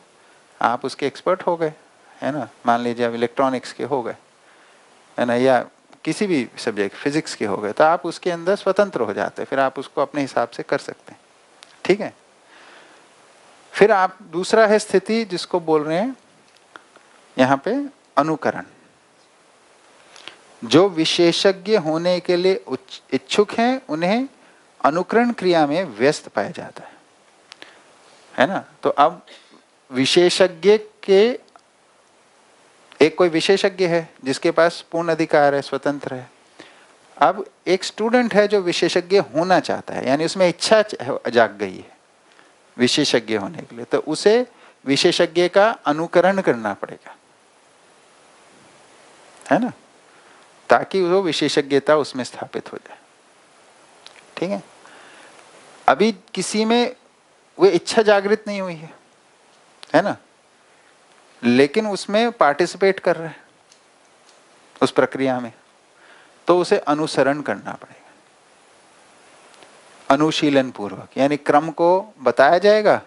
आप उसके एक्सपर्ट हो गए, है ना, मान लीजिए आप इलेक्ट्रॉनिक्स के हो गए, है ना, या किसी भी सब्जेक्ट फिजिक्स के हो गए, तो आप उसके अंदर स्वतंत्र हो जाते हैं, फिर आप उसको अपने हिसाब से कर सकते हैं, ठीक है। फिर आप दूसरा है स्थिति जिसको बोल रहे हैं यहाँ पे अनुकरण। जो विशेषज्ञ होने के लिए इच्छुक हैं उन्हें अनुकरण क्रिया में व्यस्त पाया जाता है ना। तो अब विशेषज्ञ के, एक कोई विशेषज्ञ है जिसके पास पूर्ण अधिकार है, स्वतंत्र है। अब एक स्टूडेंट है जो विशेषज्ञ होना चाहता है, यानी उसमें इच्छा जाग गई है विशेषज्ञ होने के लिए, तो उसे विशेषज्ञ का अनुकरण करना पड़ेगा, है ना, ताकि वो विशेषज्ञता उसमें स्थापित हो जाए, ठीक है। अभी किसी में वो इच्छा जागृत नहीं हुई है ना, लेकिन उसमें पार्टिसिपेट कर रहा है उस प्रक्रिया में, तो उसे अनुसरण करना पड़ेगा अनुशीलन पूर्वक, यानी क्रम को बताया जाएगा,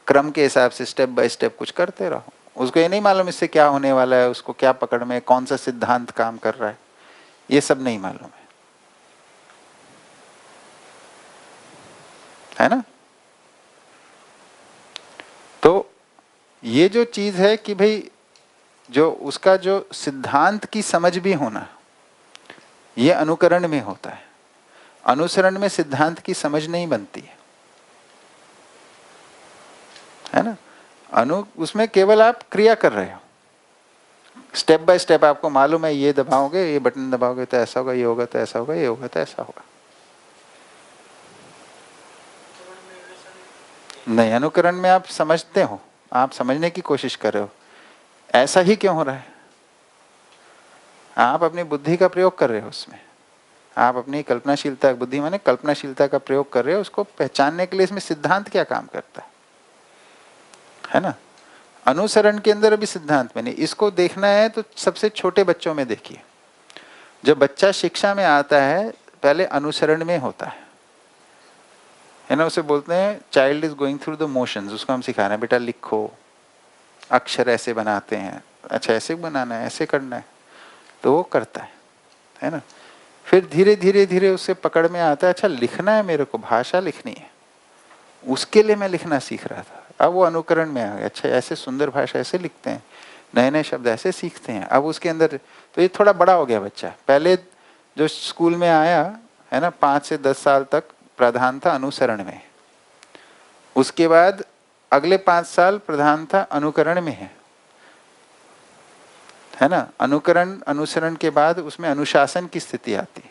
क्रम के हिसाब से स्टेप बाय स्टेप कुछ करते रहो। उसको ये नहीं मालूम इससे क्या होने वाला है, उसको क्या पकड़ में, कौन सा सिद्धांत काम कर रहा है, ये सब नहीं मालूम है ना। तो ये जो चीज है कि भाई जो उसका जो सिद्धांत की समझ भी होना, ये अनुकरण में होता है। अनुसरण में सिद्धांत की समझ नहीं बनती है ना। उसमें केवल आप क्रिया कर रहे हो, स्टेप बाय स्टेप आपको मालूम है, ये दबाओगे, ये बटन दबाओगे तो ऐसा होगा, ये होगा तो ऐसा होगा, ये होगा तो ऐसा होगा। नहीं, अनुकरण में आप समझते हो, आप समझने की कोशिश कर रहे हो, ऐसा ही क्यों हो रहा है, आप अपनी बुद्धि का प्रयोग कर रहे हो उसमें, आप अपनी कल्पनाशीलता, बुद्धि माने कल्पनाशीलता का प्रयोग कर रहे हो उसको पहचानने के लिए। इसमें सिद्धांत क्या काम करता है ना। अनुसरण के अंदर अभी सिद्धांत में नहीं, इसको देखना है तो सबसे छोटे बच्चों में देखिए। जब बच्चा शिक्षा में आता है पहले अनुसरण में होता है ना, उसे बोलते हैं child is going through the motions. उसको हम सिखा रहे हैं, बेटा लिखो, अक्षर ऐसे बनाते हैं, अच्छा ऐसे बनाना है, ऐसे करना है, तो वो करता है ना। फिर धीरे धीरे धीरे उससे पकड़ में आता है, अच्छा लिखना है मेरे को, भाषा लिखनी है, उसके लिए मैं लिखना सीख रहा था, अब वो अनुकरण में आ गया, अच्छा ऐसे सुंदर भाषा ऐसे लिखते हैं, नए नए शब्द ऐसे सीखते हैं। अब उसके अंदर तो ये थोड़ा बड़ा हो गया बच्चा। पहले जो स्कूल में आया है ना, 5 से 10 साल तक प्रधान था अनुसरण में, उसके बाद अगले 5 साल प्रधान था अनुकरण में है ना। अनुसरण के बाद उसमें अनुशासन की स्थिति आती है।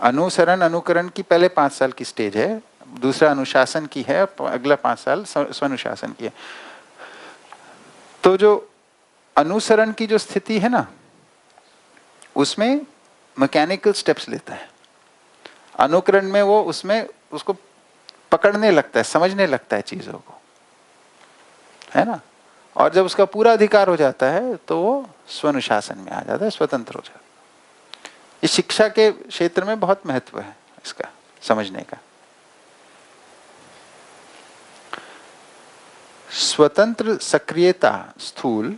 अनुसरण अनुकरण की पहले 5 साल की स्टेज है, दूसरा अनुशासन की है, अगला 5 साल स्वनुशासन की है। तो जो अनुसरण की जो स्थिति है ना, उसमें मैकेनिकल स्टेप्स लेता है। अनुकरण में वो उसमें उसको पकड़ने लगता है, समझने लगता है चीजों को, है ना। और जब उसका पूरा अधिकार हो जाता है तो वो स्वनुशासन में आ जाता है, स्वतंत्र हो जाता है। इस शिक्षा के क्षेत्र में बहुत महत्व है इसका समझने का। स्वतंत्र सक्रियता स्थूल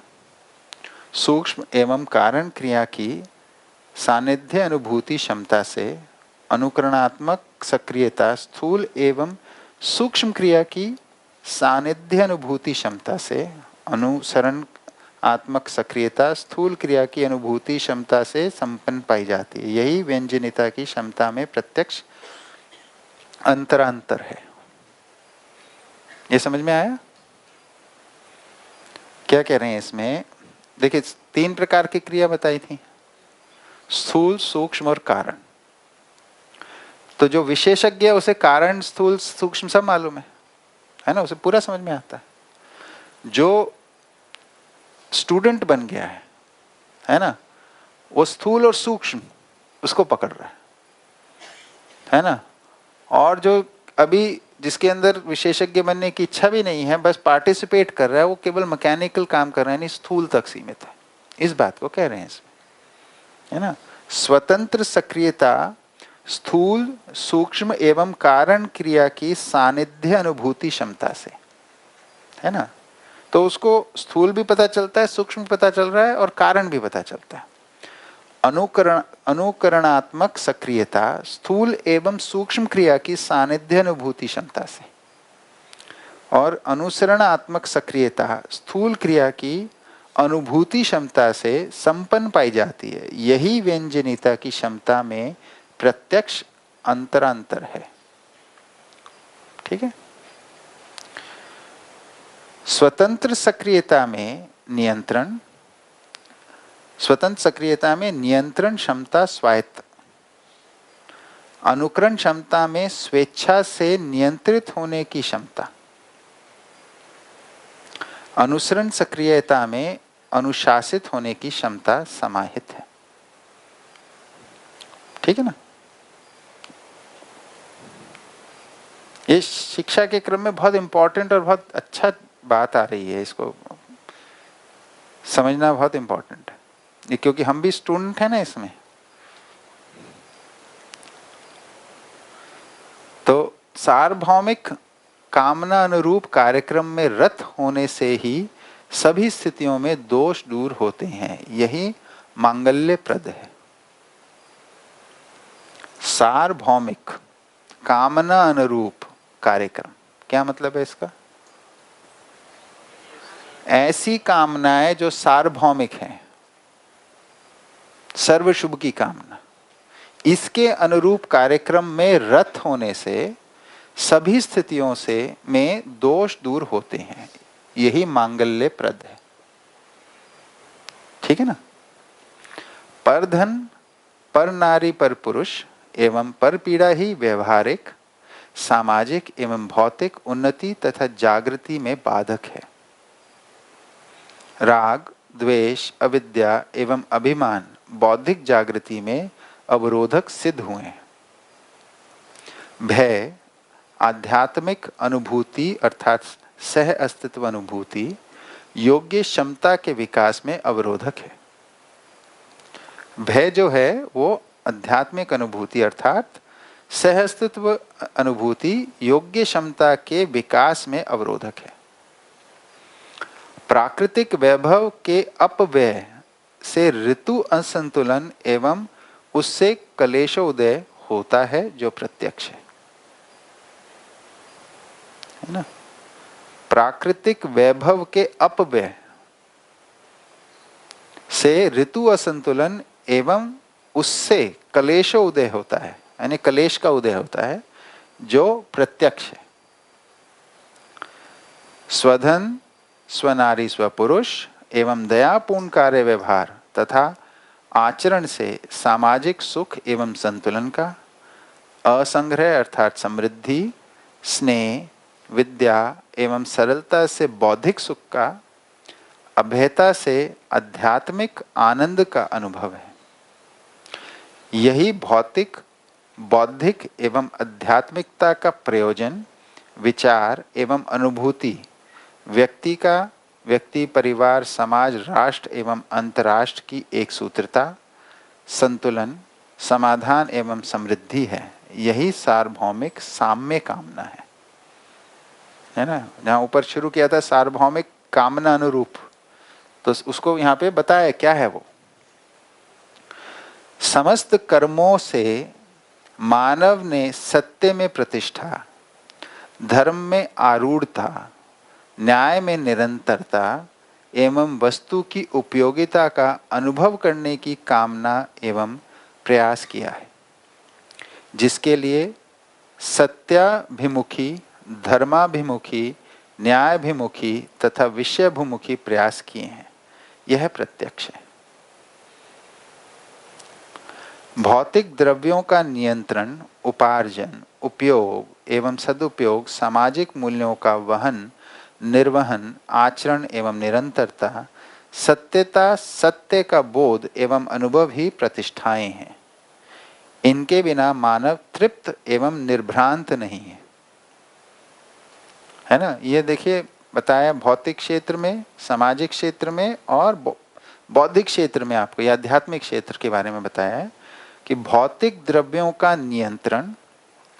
सूक्ष्म एवं कारण क्रिया की सानिध्य अनुभूति क्षमता से, अनुकरणात्मक सक्रियता स्थूल एवं सूक्ष्म क्रिया की सानिध्य अनुभूति क्षमता से, अनुसरण आत्मक सक्रियता स्थूल क्रिया की अनुभूति क्षमता से संपन्न पाई जाती है। यही व्यंजनिता की क्षमता में प्रत्यक्ष अंतरांतर है। ये समझ में आया क्या कह रहे हैं इसमें? देखिए 3 प्रकार की क्रिया बताई थी, स्थूल सूक्ष्म और कारण। तो जो विशेषज्ञ है उसे कारण स्थूल सूक्ष्म सब मालूम है ना, उसे पूरा समझ में आता है। जो स्टूडेंट बन गया है ना, वो स्थूल और सूक्ष्म उसको पकड़ रहा है ना। और जो अभी जिसके अंदर विशेषज्ञ बनने की इच्छा भी नहीं है, बस पार्टिसिपेट कर रहा है, वो केवल मैकेनिकल काम कर रहा है, नहीं स्थूल तक सीमित है। इस बात को कह रहे हैं इसमें, है ना। स्वतंत्र सक्रियता स्थूल सूक्ष्म एवं कारण क्रिया की सानिध्य अनुभूति क्षमता से, है ना। तो उसको स्थूल भी पता चलता है, सूक्ष्म पता चल रहा है और कारण भी पता चलता है। अनुकरणात्मक सक्रियता स्थूल एवं सूक्ष्म क्रिया की सानिध्य अनुभूति क्षमता से, और अनुसरणात्मक सक्रियता स्थूल क्रिया की अनुभूति क्षमता से संपन्न पाई जाती है। यही व्यंजनिता की क्षमता में प्रत्यक्ष अंतरांतर है। ठीक है। स्वतंत्र सक्रियता में नियंत्रण, स्वतंत्र सक्रियता में नियंत्रण क्षमता स्वायत्त, अनुकरण क्षमता में स्वेच्छा से नियंत्रित होने की क्षमता, अनुसरण सक्रियता में अनुशासित होने की क्षमता समाहित है। ठीक है ना। ये शिक्षा के क्रम में बहुत इंपॉर्टेंट और बहुत अच्छा बात आ रही है, इसको समझना बहुत इंपॉर्टेंट है, क्योंकि हम भी स्टूडेंट हैं ना इसमें। तो सार्वभौमिक कामना अनुरूप कार्यक्रम में रत होने से ही सभी स्थितियों में दोष दूर होते हैं। यही मांगल्यप्रद है। सार्वभौमिक कामना अनुरूप कार्यक्रम, क्या मतलब है इसका? ऐसी कामनाएं जो सार्वभौमिक हैं, सर्व शुभ की कामना, इसके अनुरूप कार्यक्रम में रत होने से सभी स्थितियों से में दोष दूर होते हैं। यही मांगल्यप्रद है। ठीक है ना। पर धन, पर नारी, पर पुरुष एवं पर पीड़ा ही व्यवहारिक, सामाजिक एवं भौतिक उन्नति तथा जागृति में बाधक है। राग, द्वेष, अविद्या एवं अभिमान बौद्धिक जागृति में अवरोधक सिद्ध हुए हैं। भय आध्यात्मिक अनुभूति अर्थात सह अस्तित्व अनुभूति योग्य क्षमता के विकास में अवरोधक है। भय जो है वो आध्यात्मिक अनुभूति अर्थात सह अस्तित्व अनुभूति योग्य क्षमता के विकास में अवरोधक है। प्राकृतिक वैभव के अपव्यय से ऋतु असंतुलन एवं उससे कलेशोदय होता है जो प्रत्यक्ष है ना। प्राकृतिक वैभव के अपव्यय से ऋतु असंतुलन एवं उससे कलेशोदय होता है, यानी कलेश का उदय होता है जो प्रत्यक्ष है। स्वधन, स्वनारी, स्वपुरुष एवं दयापूर्ण कार्य व्यवहार तथा आचरण से सामाजिक सुख एवं संतुलन का, असंग्रह अर्थात समृद्धि, स्नेह, विद्या एवं सरलता से बौद्धिक सुख का, अभेयता से आध्यात्मिक आनंद का अनुभव है। यही भौतिक, बौद्धिक एवं आध्यात्मिकता का प्रयोजन, विचार एवं अनुभूति व्यक्ति का, व्यक्ति, परिवार, समाज, राष्ट्र एवं अंतर्राष्ट्र की एक सूत्रता, संतुलन, समाधान एवं समृद्धि है। यही सार्वभौमिक साम्य कामना है ना। जहाँ ऊपर शुरू किया था सार्वभौमिक कामना अनुरूप, तो उसको यहाँ पे बताया क्या है वो। समस्त कर्मों से मानव ने सत्य में प्रतिष्ठा, धर्म में आरूढ़ता, न्याय में निरंतरता एवं वस्तु की उपयोगिता का अनुभव करने की कामना एवं प्रयास किया है, जिसके लिए सत्याभिमुखी, धर्माभिमुखी, न्यायाभिमुखी तथा विषयभिमुखी प्रयास किए हैं। यह प्रत्यक्ष है। भौतिक द्रव्यों का नियंत्रण, उपार्जन, उपयोग एवं सदुपयोग, सामाजिक मूल्यों का वहन, निर्वहन, आचरण एवं निरंतरता, सत्यता, सत्य का बोध एवं अनुभव ही प्रतिष्ठाएं हैं। इनके बिना मानव तृप्त एवं निर्भ्रांत नहीं है ना। ये देखिए बताया भौतिक क्षेत्र में, सामाजिक क्षेत्र में और बौद्धिक क्षेत्र में आपको या आध्यात्मिक क्षेत्र के बारे में बताया है। कि भौतिक द्रव्यों का नियंत्रण,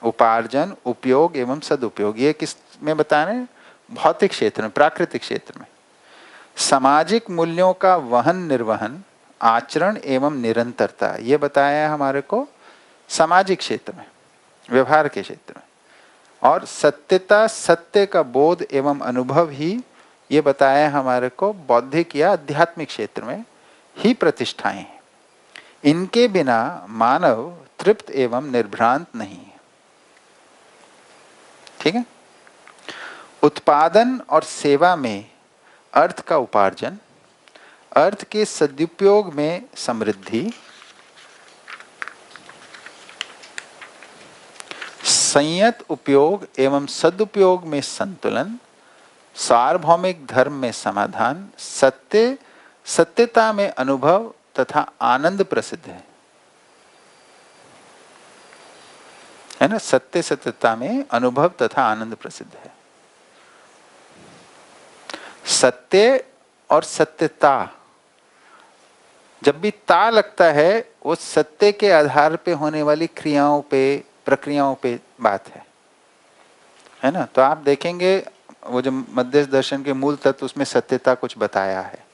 उपार्जन, उपयोग एवं सदुपयोग, ये किस में बता रहे हैं? भौतिक क्षेत्र में, प्राकृतिक क्षेत्र में। सामाजिक मूल्यों का वहन निर्वहन, आचरण एवं निरंतरता, ये बताया है हमारे को सामाजिक क्षेत्र में, व्यवहार के क्षेत्र में। और सत्यता, सत्य का बोध एवं अनुभव ही, ये बताया है हमारे को बौद्धिक या आध्यात्मिक क्षेत्र में ही प्रतिष्ठाएं हैं। इनके बिना मानव तृप्त एवं निर्भ्रांत नहीं है। ठीक है। उत्पादन और सेवा में अर्थ का उपार्जन, अर्थ के सदुपयोग में समृद्धि, संयत उपयोग एवं सदुपयोग में संतुलन, सार्वभौमिक धर्म में समाधान, सत्यता में अनुभव तथा आनंद प्रसिद्ध है ना। सत्यता में अनुभव तथा आनंद प्रसिद्ध है। सत्य और सत्यता, जब भी ता लगता है वो सत्य के आधार पे होने वाली क्रियाओं पे, प्रक्रियाओं पे बात है ना। तो आप देखेंगे वो जो मध्यस्थ दर्शन के मूल तत्व, उसमें सत्यता कुछ बताया है।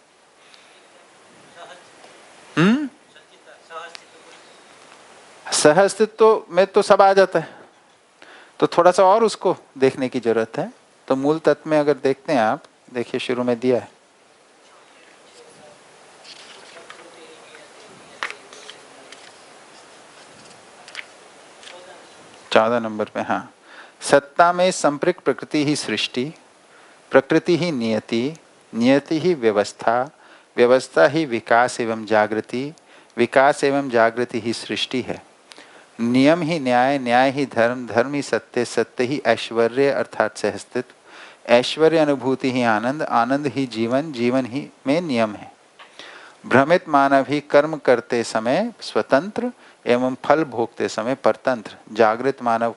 सहअस्तित्व में तो सब आ जाता है, तो थोड़ा सा और उसको देखने की जरूरत है। तो मूल तत्व में अगर देखते हैं आप, देखिए शुरू में दिया है 14 नंबर पे। हाँ, सत्ता में संपृक्त प्रकृति ही सृष्टि, प्रकृति ही नियति, नियति ही व्यवस्था, व्यवस्था ही विकास एवं जागृति, विकास एवं जागृति ही सृष्टि है। नियम ही न्याय, न्याय ही धर्म, धर्म ही सत्य, सत्य ही ऐश्वर्य अर्थात सहस्तित्व, ऐश्वर्य अनुभूति ही आनंद, आनंद ही जीवन, जीवन ही में नियम है। भ्रमित मानव ही कर्म करते समय स्वतंत्र एवं फल भोगते समय परतंत्र, जागृत मानव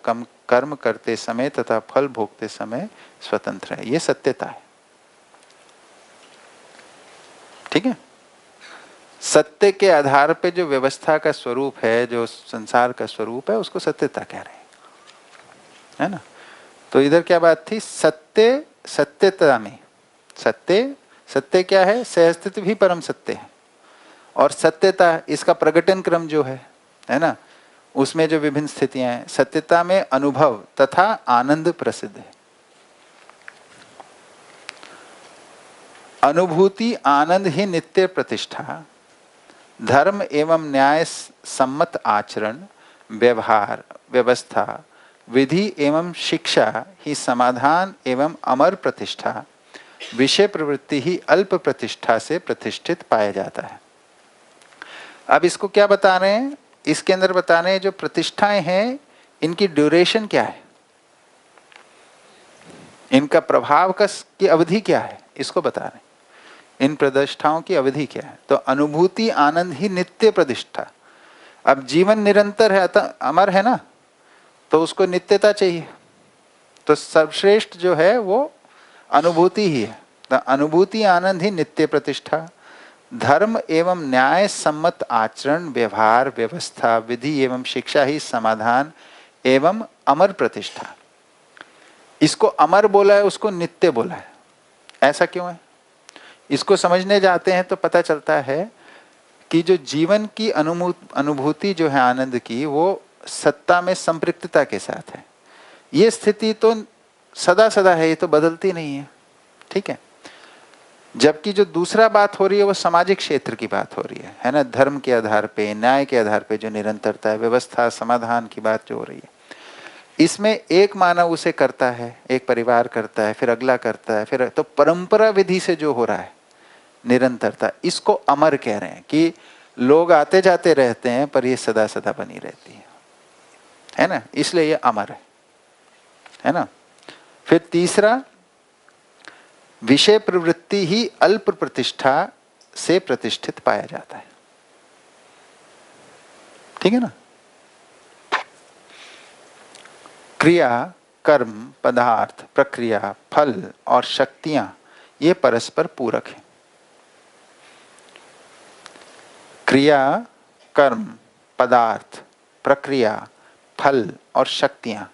कर्म करते समय तथा फल भोगते समय स्वतंत्र है। ये सत्यता है। ठीक है। सत्य के आधार पे जो व्यवस्था का स्वरूप है, जो संसार का स्वरूप है, उसको सत्यता कह रहे हैं, है ना। तो इधर क्या बात थी? सत्य, सत्यता में सत्य, सत्य क्या है? सहअस्तित्व भी परम सत्य है। और सत्यता, इसका प्रकटन क्रम जो है ना, उसमें जो विभिन्न स्थितियां हैं, सत्यता में अनुभव तथा आनंद प्रसिद्ध है। अनुभूति आनंद ही नित्य प्रतिष्ठा, धर्म एवं न्याय सम्मत आचरण, व्यवहार व्यवस्था, विधि एवं शिक्षा ही समाधान एवं अमर प्रतिष्ठा, विषय प्रवृत्ति ही अल्प प्रतिष्ठा से प्रतिष्ठित पाया जाता है। अब इसको क्या बता रहे हैं? इसके अंदर बता रहे हैं जो प्रतिष्ठाएं हैं, इनकी ड्यूरेशन क्या है, इनका प्रभाव की अवधि क्या है, इसको बता रहे हैं। इन प्रतिष्ठाओं की अवधि क्या है? तो अनुभूति आनंद ही नित्य प्रतिष्ठा। अब जीवन निरंतर है, अमर है ना, तो उसको नित्यता चाहिए। तो सर्वश्रेष्ठ जो है वो अनुभूति ही है। तो अनुभूति आनंद ही नित्य प्रतिष्ठा, धर्म एवं न्याय सम्मत आचरण, व्यवहार व्यवस्था, विधि एवं शिक्षा ही समाधान एवं अमर प्रतिष्ठा। इसको अमर बोला है, उसको नित्य बोला है। ऐसा क्यों है? इसको समझने जाते हैं तो पता चलता है कि जो जीवन की अनुभूति जो है आनंद की, वो सत्ता में संपृक्तता के साथ है। ये स्थिति तो सदा सदा है, ये तो बदलती नहीं है। ठीक है। जबकि जो दूसरा बात हो रही है वो सामाजिक क्षेत्र की बात हो रही है ना। धर्म के आधार पे, न्याय के आधार पे जो निरंतरता है, व्यवस्था समाधान की बात जो हो रही है, इसमें एक मानव उसे करता है, एक परिवार करता है, फिर अगला करता है, फिर तो परंपरा विधि से जो हो रहा है निरंतरता, इसको अमर कह रहे हैं कि लोग आते जाते रहते हैं पर ये सदा सदा बनी रहती है ना। इसलिए ये अमर है ना। फिर तीसरा, विषय प्रवृत्ति ही अल्प प्रतिष्ठा से प्रतिष्ठित पाया जाता है। ठीक है ना। क्रिया, कर्म, पदार्थ, प्रक्रिया, फल और शक्तियां ये परस्पर पूरक हैं। क्रिया, कर्म, पदार्थ, प्रक्रिया, फल और शक्तियां।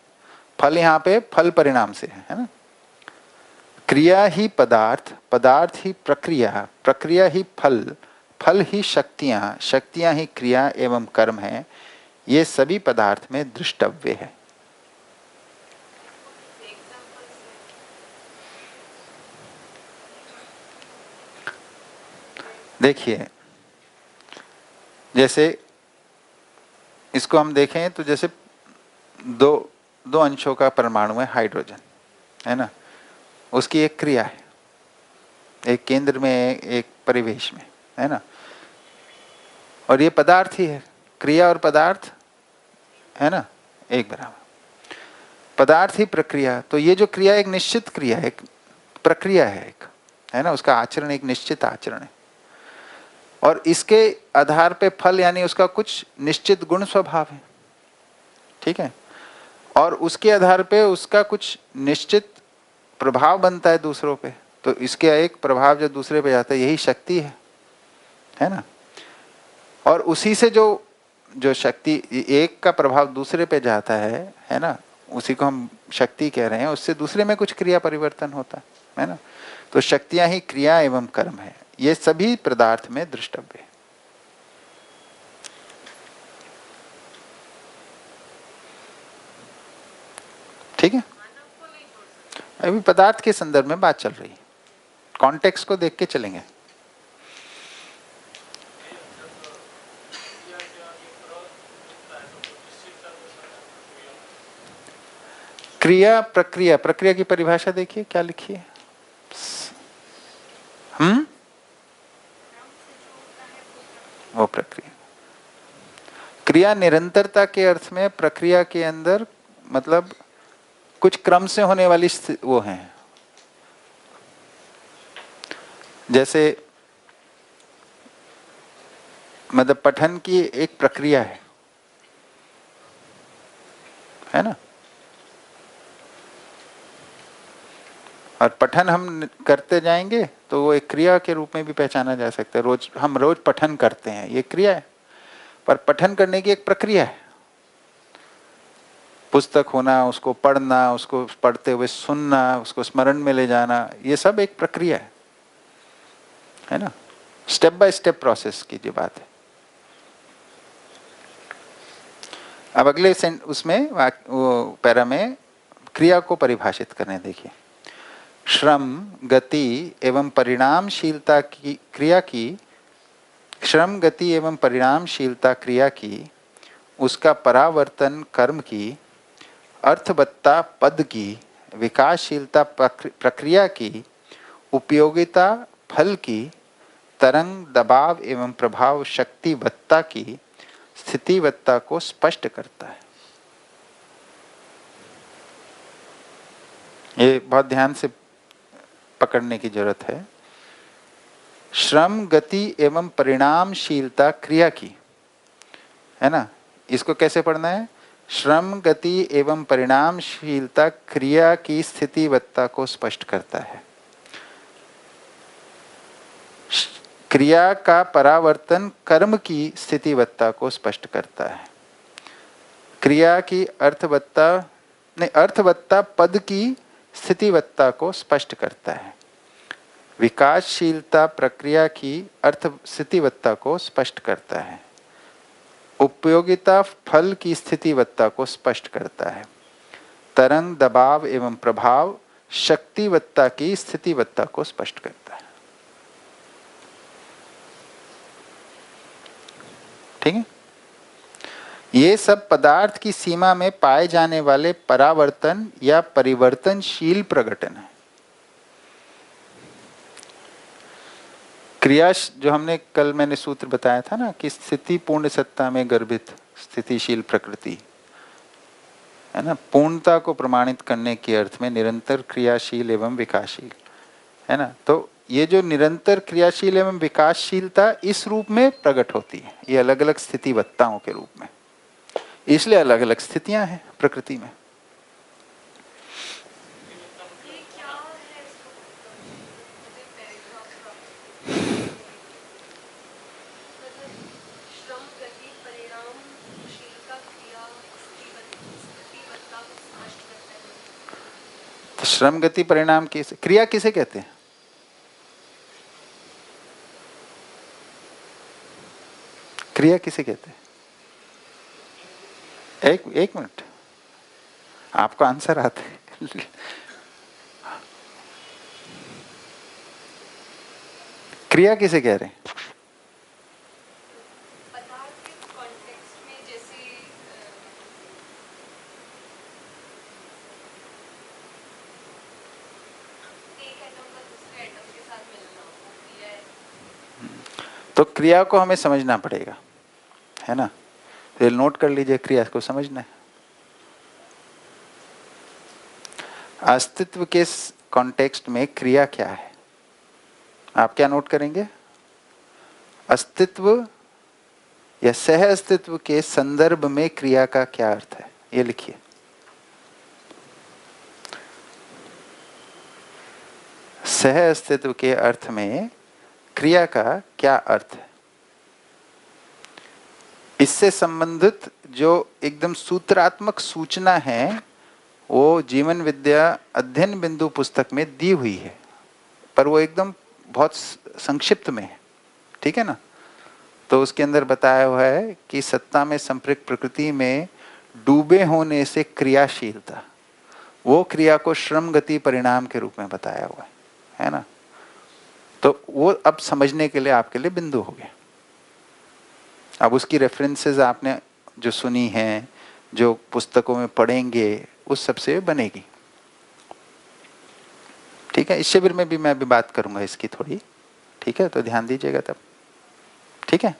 फल यहाँ पे फल परिणाम से है ना। क्रिया ही पदार्थ, पदार्थ ही प्रक्रिया, प्रक्रिया ही फल, फल ही शक्तियां, शक्तियां ही क्रिया एवं कर्म है। ये सभी पदार्थ में दृष्टव्य है। देखिए, जैसे इसको हम देखें तो जैसे दो अंशों का परमाणु है हाइड्रोजन, है ना। उसकी एक क्रिया है, एक केंद्र में, एक परिवेश में, है ना। और ये पदार्थ ही है, क्रिया और पदार्थ, है ना, एक बराबर। पदार्थ ही प्रक्रिया, तो ये जो क्रिया एक निश्चित क्रिया है, एक प्रक्रिया है, एक, है ना, उसका आचरण एक निश्चित आचरण है। और इसके आधार पे फल यानी उसका कुछ निश्चित गुण स्वभाव है, ठीक है। और उसके आधार पे उसका कुछ निश्चित प्रभाव बनता है दूसरों पे। तो इसके एक प्रभाव जो दूसरे पे जाता है, यही शक्ति है ना। और उसी से जो शक्ति एक का प्रभाव दूसरे पे जाता है ना, उसी को हम शक्ति कह रहे हैं। उससे दूसरे में कुछ क्रिया परिवर्तन होता है ना। तो शक्तियां ही क्रिया एवं कर्म है। ये सभी पदार्थ में दृष्टव्य है। ठीक है, अभी पदार्थ के संदर्भ में बात चल रही है, कॉन्टेक्स्ट को देख के चलेंगे। क्रिया प्रक्रिया, प्रक्रिया की परिभाषा देखिए क्या लिखी है। वो प्रक्रिया, क्रिया निरंतरता के अर्थ में, प्रक्रिया के अंदर मतलब कुछ क्रम से होने वाली वो है। जैसे मतलब पठन की एक प्रक्रिया है ना। और पठन हम करते जाएंगे तो वो एक क्रिया के रूप में भी पहचाना जा सकता है। हम रोज पठन करते हैं, ये क्रिया है। पर पठन करने की एक प्रक्रिया है, पुस्तक होना, उसको पढ़ना, उसको पढ़ते हुए सुनना, उसको स्मरण में ले जाना, ये सब एक प्रक्रिया है ना। स्टेप बाय स्टेप प्रोसेस की जो बात है। अब अगले उसमें वो पैरा में क्रिया को परिभाषित करने देखिए। श्रम, गति एवं परिणामशीलता की क्रिया की, श्रम, गति एवं परिणामशीलता क्रिया की, उसका परावर्तन कर्म की, अर्थवत्ता पद की, विकासशीलता प्रक्रिया की, उपयोगिता फल की, तरंग दबाव एवं प्रभाव शक्तिवत्ता की, स्थितिवत्ता को स्पष्ट करता है। ये बहुत ध्यान से पकड़ने की जरूरत है। श्रम, गति एवं परिणामशीलता क्रिया की, है ना। इसको कैसे पढ़ना है? श्रम, गति एवं परिणामशीलता क्रिया की स्थितिवत्ता को स्पष्ट करता है। क्रिया का परावर्तन कर्म की स्थितिवत्ता को स्पष्ट करता है। क्रिया की अर्थवत्ता पद की स्थितिवत्ता को स्पष्ट करता है। विकासशीलता प्रक्रिया की अर्थ स्थितिवत्ता को स्पष्ट करता है। उपयोगिता फल की स्थितिवत्ता को स्पष्ट करता है। तरंग दबाव एवं प्रभाव शक्तिवत्ता की स्थितिवत्ता को स्पष्ट करता है। ठीक है, ये सब पदार्थ की सीमा में पाए जाने वाले परावर्तन या परिवर्तनशील प्रकटन है। क्रिया जो हमने कल मैंने सूत्र बताया था ना कि स्थिति पूर्ण सत्ता में गर्भित स्थितिशील प्रकृति, है ना। पूर्णता को प्रमाणित करने के अर्थ में निरंतर क्रियाशील एवं विकासशील, है ना। तो ये जो निरंतर क्रियाशील एवं विकासशीलता इस रूप में प्रकट होती है, ये अलग अलग स्थितिवत्ताओं के रूप में, इसलिए अलग अलग स्थितियां हैं प्रकृति में। श्रम गति परिणाम किसे, क्रिया किसे कहते हैं? क्रिया किसे कहते हैं? एक मिनट, आपको आंसर आते हैं। क्रिया किसे कह रहे हैं? तो क्रिया को हमें समझना पड़ेगा, है ना? तो नोट कर लीजिए, क्रिया को समझना है। अस्तित्व के कॉन्टेक्स्ट में क्रिया क्या है, आप क्या नोट करेंगे? अस्तित्व या सह अस्तित्व के संदर्भ में क्रिया का क्या अर्थ है, ये लिखिए। सह अस्तित्व के अर्थ में क्रिया का क्या अर्थ है? इससे संबंधित जो एकदम सूत्रात्मक सूचना है वो जीवन विद्या अध्ययन बिंदु पुस्तक में दी हुई है, पर वो एकदम बहुत संक्षिप्त में है, ठीक है ना? तो उसके अंदर बताया हुआ है कि सत्ता में संपृक्त प्रकृति में डूबे होने से क्रियाशीलता, वो क्रिया को श्रम गति परिणाम के रूप में बताया हुआ है ना? तो वो अब समझने के लिए आपके लिए बिंदु हो गया। अब उसकी रेफरेंसेस आपने जो सुनी हैं, जो पुस्तकों में पढ़ेंगे, उस सब से बनेगी, ठीक है? इस शिविर में भी मैं अभी बात करूंगा इसकी थोड़ी, ठीक है? तो ध्यान दीजिएगा तब, ठीक है?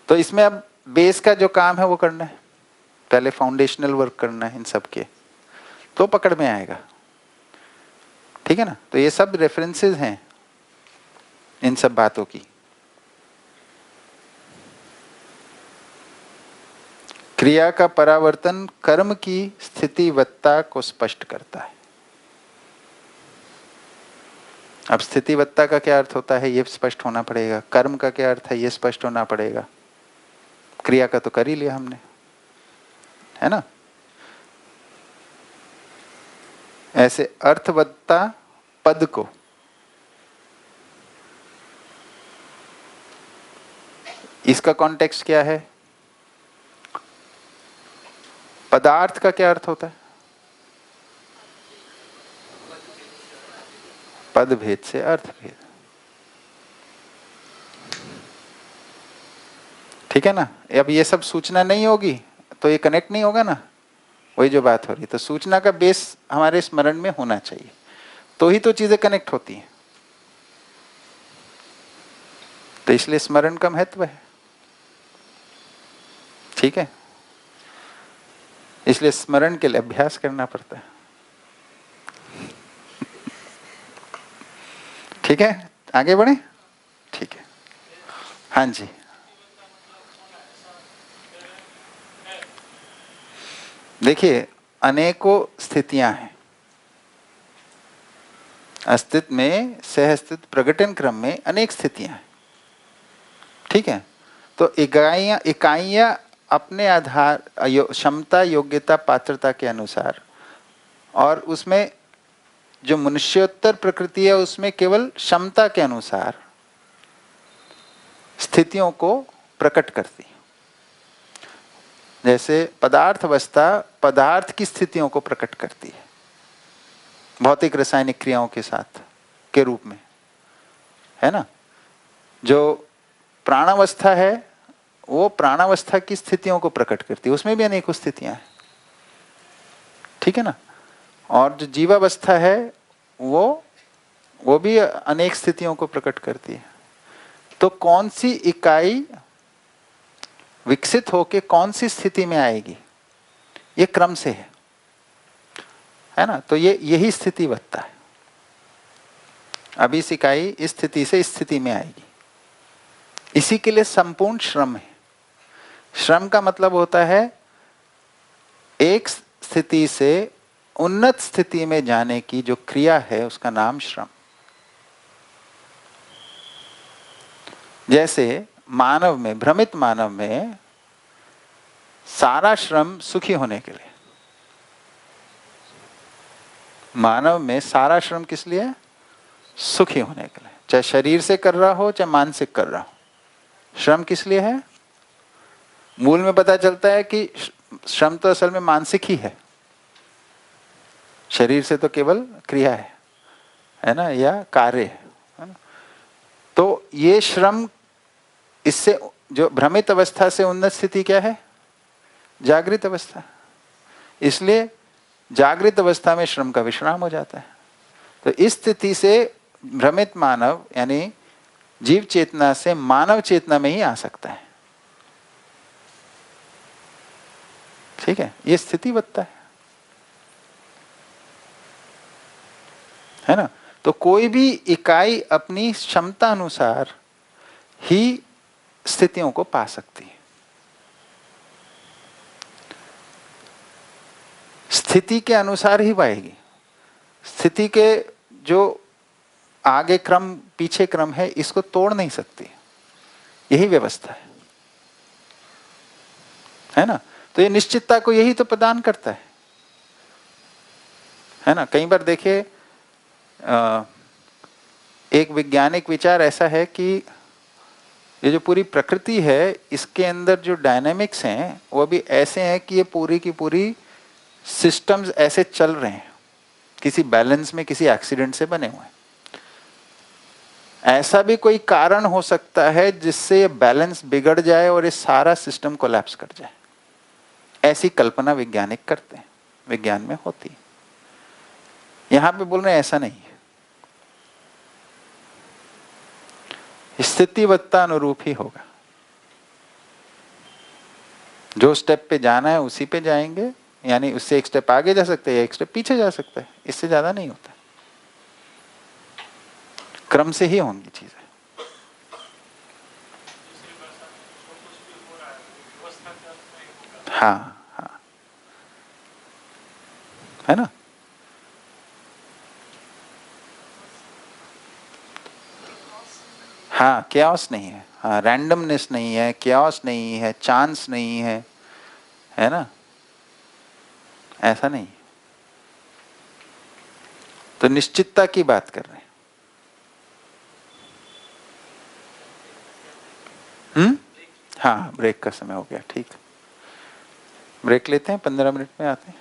तो इसमें अब बेस का जो काम है वो करना है, पहले फाउंडेशनल वर्क करना है इन सब के, तो पकड़ में आएगा, ठीक है ना? तो ये सब रेफरेंसेस हैं इन सब बातों की। क्रिया का परावर्तन कर्म की स्थितिवत्ता को स्पष्ट करता है। अब स्थितिवत्ता का क्या अर्थ होता है ये स्पष्ट होना पड़ेगा, कर्म का क्या अर्थ है ये स्पष्ट होना पड़ेगा। क्रिया का तो कर ही लिया हमने, है ना? ऐसे अर्थवत्ता पद को इसका कॉन्टेक्स्ट क्या है? पदार्थ का क्या अर्थ होता है? पद भेद से अर्थ भेद, ठीक है ना? अब ये सब सूचना नहीं होगी तो ये कनेक्ट नहीं होगा ना, वही जो बात हो रही। तो सूचना का बेस हमारे स्मरण में होना चाहिए, तो ही तो चीजें कनेक्ट होती हैं। तो इसलिए स्मरण का महत्व है, ठीक है? इसलिए स्मरण के लिए अभ्यास करना पड़ता है, ठीक है? आगे बढ़े, ठीक है? हाँ जी, देखिए अनेकों स्थितियां हैं अस्तित्व में, सह अस्तित्व प्रकटन क्रम में अनेक स्थितियां हैं, ठीक है? तो इकाइयां अपने आधार, क्षमता, योग्यता, पात्रता के अनुसार, और उसमें जो मनुष्योत्तर प्रकृति है उसमें केवल क्षमता के अनुसार स्थितियों को प्रकट करती है। जैसे पदार्थ अवस्था पदार्थ की स्थितियों को प्रकट करती है भौतिक रासायनिक क्रियाओं के साथ के रूप में, है ना? जो प्राणावस्था है वो प्राणावस्था की स्थितियों को प्रकट करती है, उसमें भी अनेकों स्थितियां हैं, ठीक है ना? और जो जीवावस्था है वो भी अनेक स्थितियों को प्रकट करती है। तो कौन सी इकाई विकसित होके कौन सी स्थिति में आएगी ये क्रम से है ना? तो यही स्थिति बनता है। अब इस इकाई इस स्थिति से इस स्थिति में आएगी, इसी के लिए संपूर्ण श्रम है। श्रम का मतलब होता है एक स्थिति से उन्नत स्थिति में जाने की जो क्रिया है उसका नाम श्रम। जैसे मानव में, भ्रमित मानव में सारा श्रम सुखी होने के लिए, मानव में सारा श्रम किस लिए है? सुखी होने के लिए, चाहे शरीर से कर रहा हो चाहे मानसिक कर रहा हो। श्रम किस लिए है? मूल में पता चलता है कि श्रम तो असल में मानसिक ही है, शरीर से तो केवल क्रिया है ना, या कार्य है ना। तो ये श्रम, इससे जो भ्रमित अवस्था से उन्नत स्थिति क्या है? जागृत अवस्था। इसलिए जागृत अवस्था में श्रम का विश्राम हो जाता है। तो इस स्थिति से भ्रमित मानव यानी जीव चेतना से मानव चेतना में ही आ सकता है। ठीक है, ये स्थिति बदता है ना। तो कोई भी इकाई अपनी क्षमता अनुसार ही स्थितियों को पा सकती है। स्थिति के अनुसार ही पाएगी। स्थिति के जो आगे क्रम पीछे क्रम है, इसको तोड़ नहीं सकती, यही व्यवस्था है ना। तो ये निश्चितता को यही तो प्रदान करता है ना। कई बार देखिए, एक वैज्ञानिक विचार ऐसा है कि ये जो पूरी प्रकृति है, इसके अंदर जो डायनामिक्स हैं वो भी ऐसे हैं कि ये पूरी की पूरी सिस्टम्स ऐसे चल रहे हैं, किसी बैलेंस में, किसी एक्सीडेंट से बने हुए हैं। ऐसा भी कोई कारण हो सकता है जिससे ये बैलेंस बिगड़ जाए और ये सारा सिस्टम कोलैप्स कर जाए। ऐसी कल्पना वैज्ञानिक करते हैं, विज्ञान में होती है। यहां पे बोल रहे हैं ऐसा नहीं है, स्थितिवत्ता अनुरूप ही होगा। जो स्टेप पे जाना है उसी पे जाएंगे, यानी उससे एक स्टेप आगे जा सकते हैं या एक स्टेप पीछे जा सकता है, इससे ज्यादा नहीं होता। क्रम से ही होंगी चीजें। हाँ हाँ, है ना। हाँ, क्याओस नहीं है, हाँ, रैंडमनेस नहीं है, क्याओस नहीं है, चांस नहीं है ना, ऐसा नहीं। तो निश्चितता की बात कर रहे हैं। हाँ, ब्रेक का समय हो गया, ठीक। ब्रेक लेते हैं, 15 मिनट में आते हैं।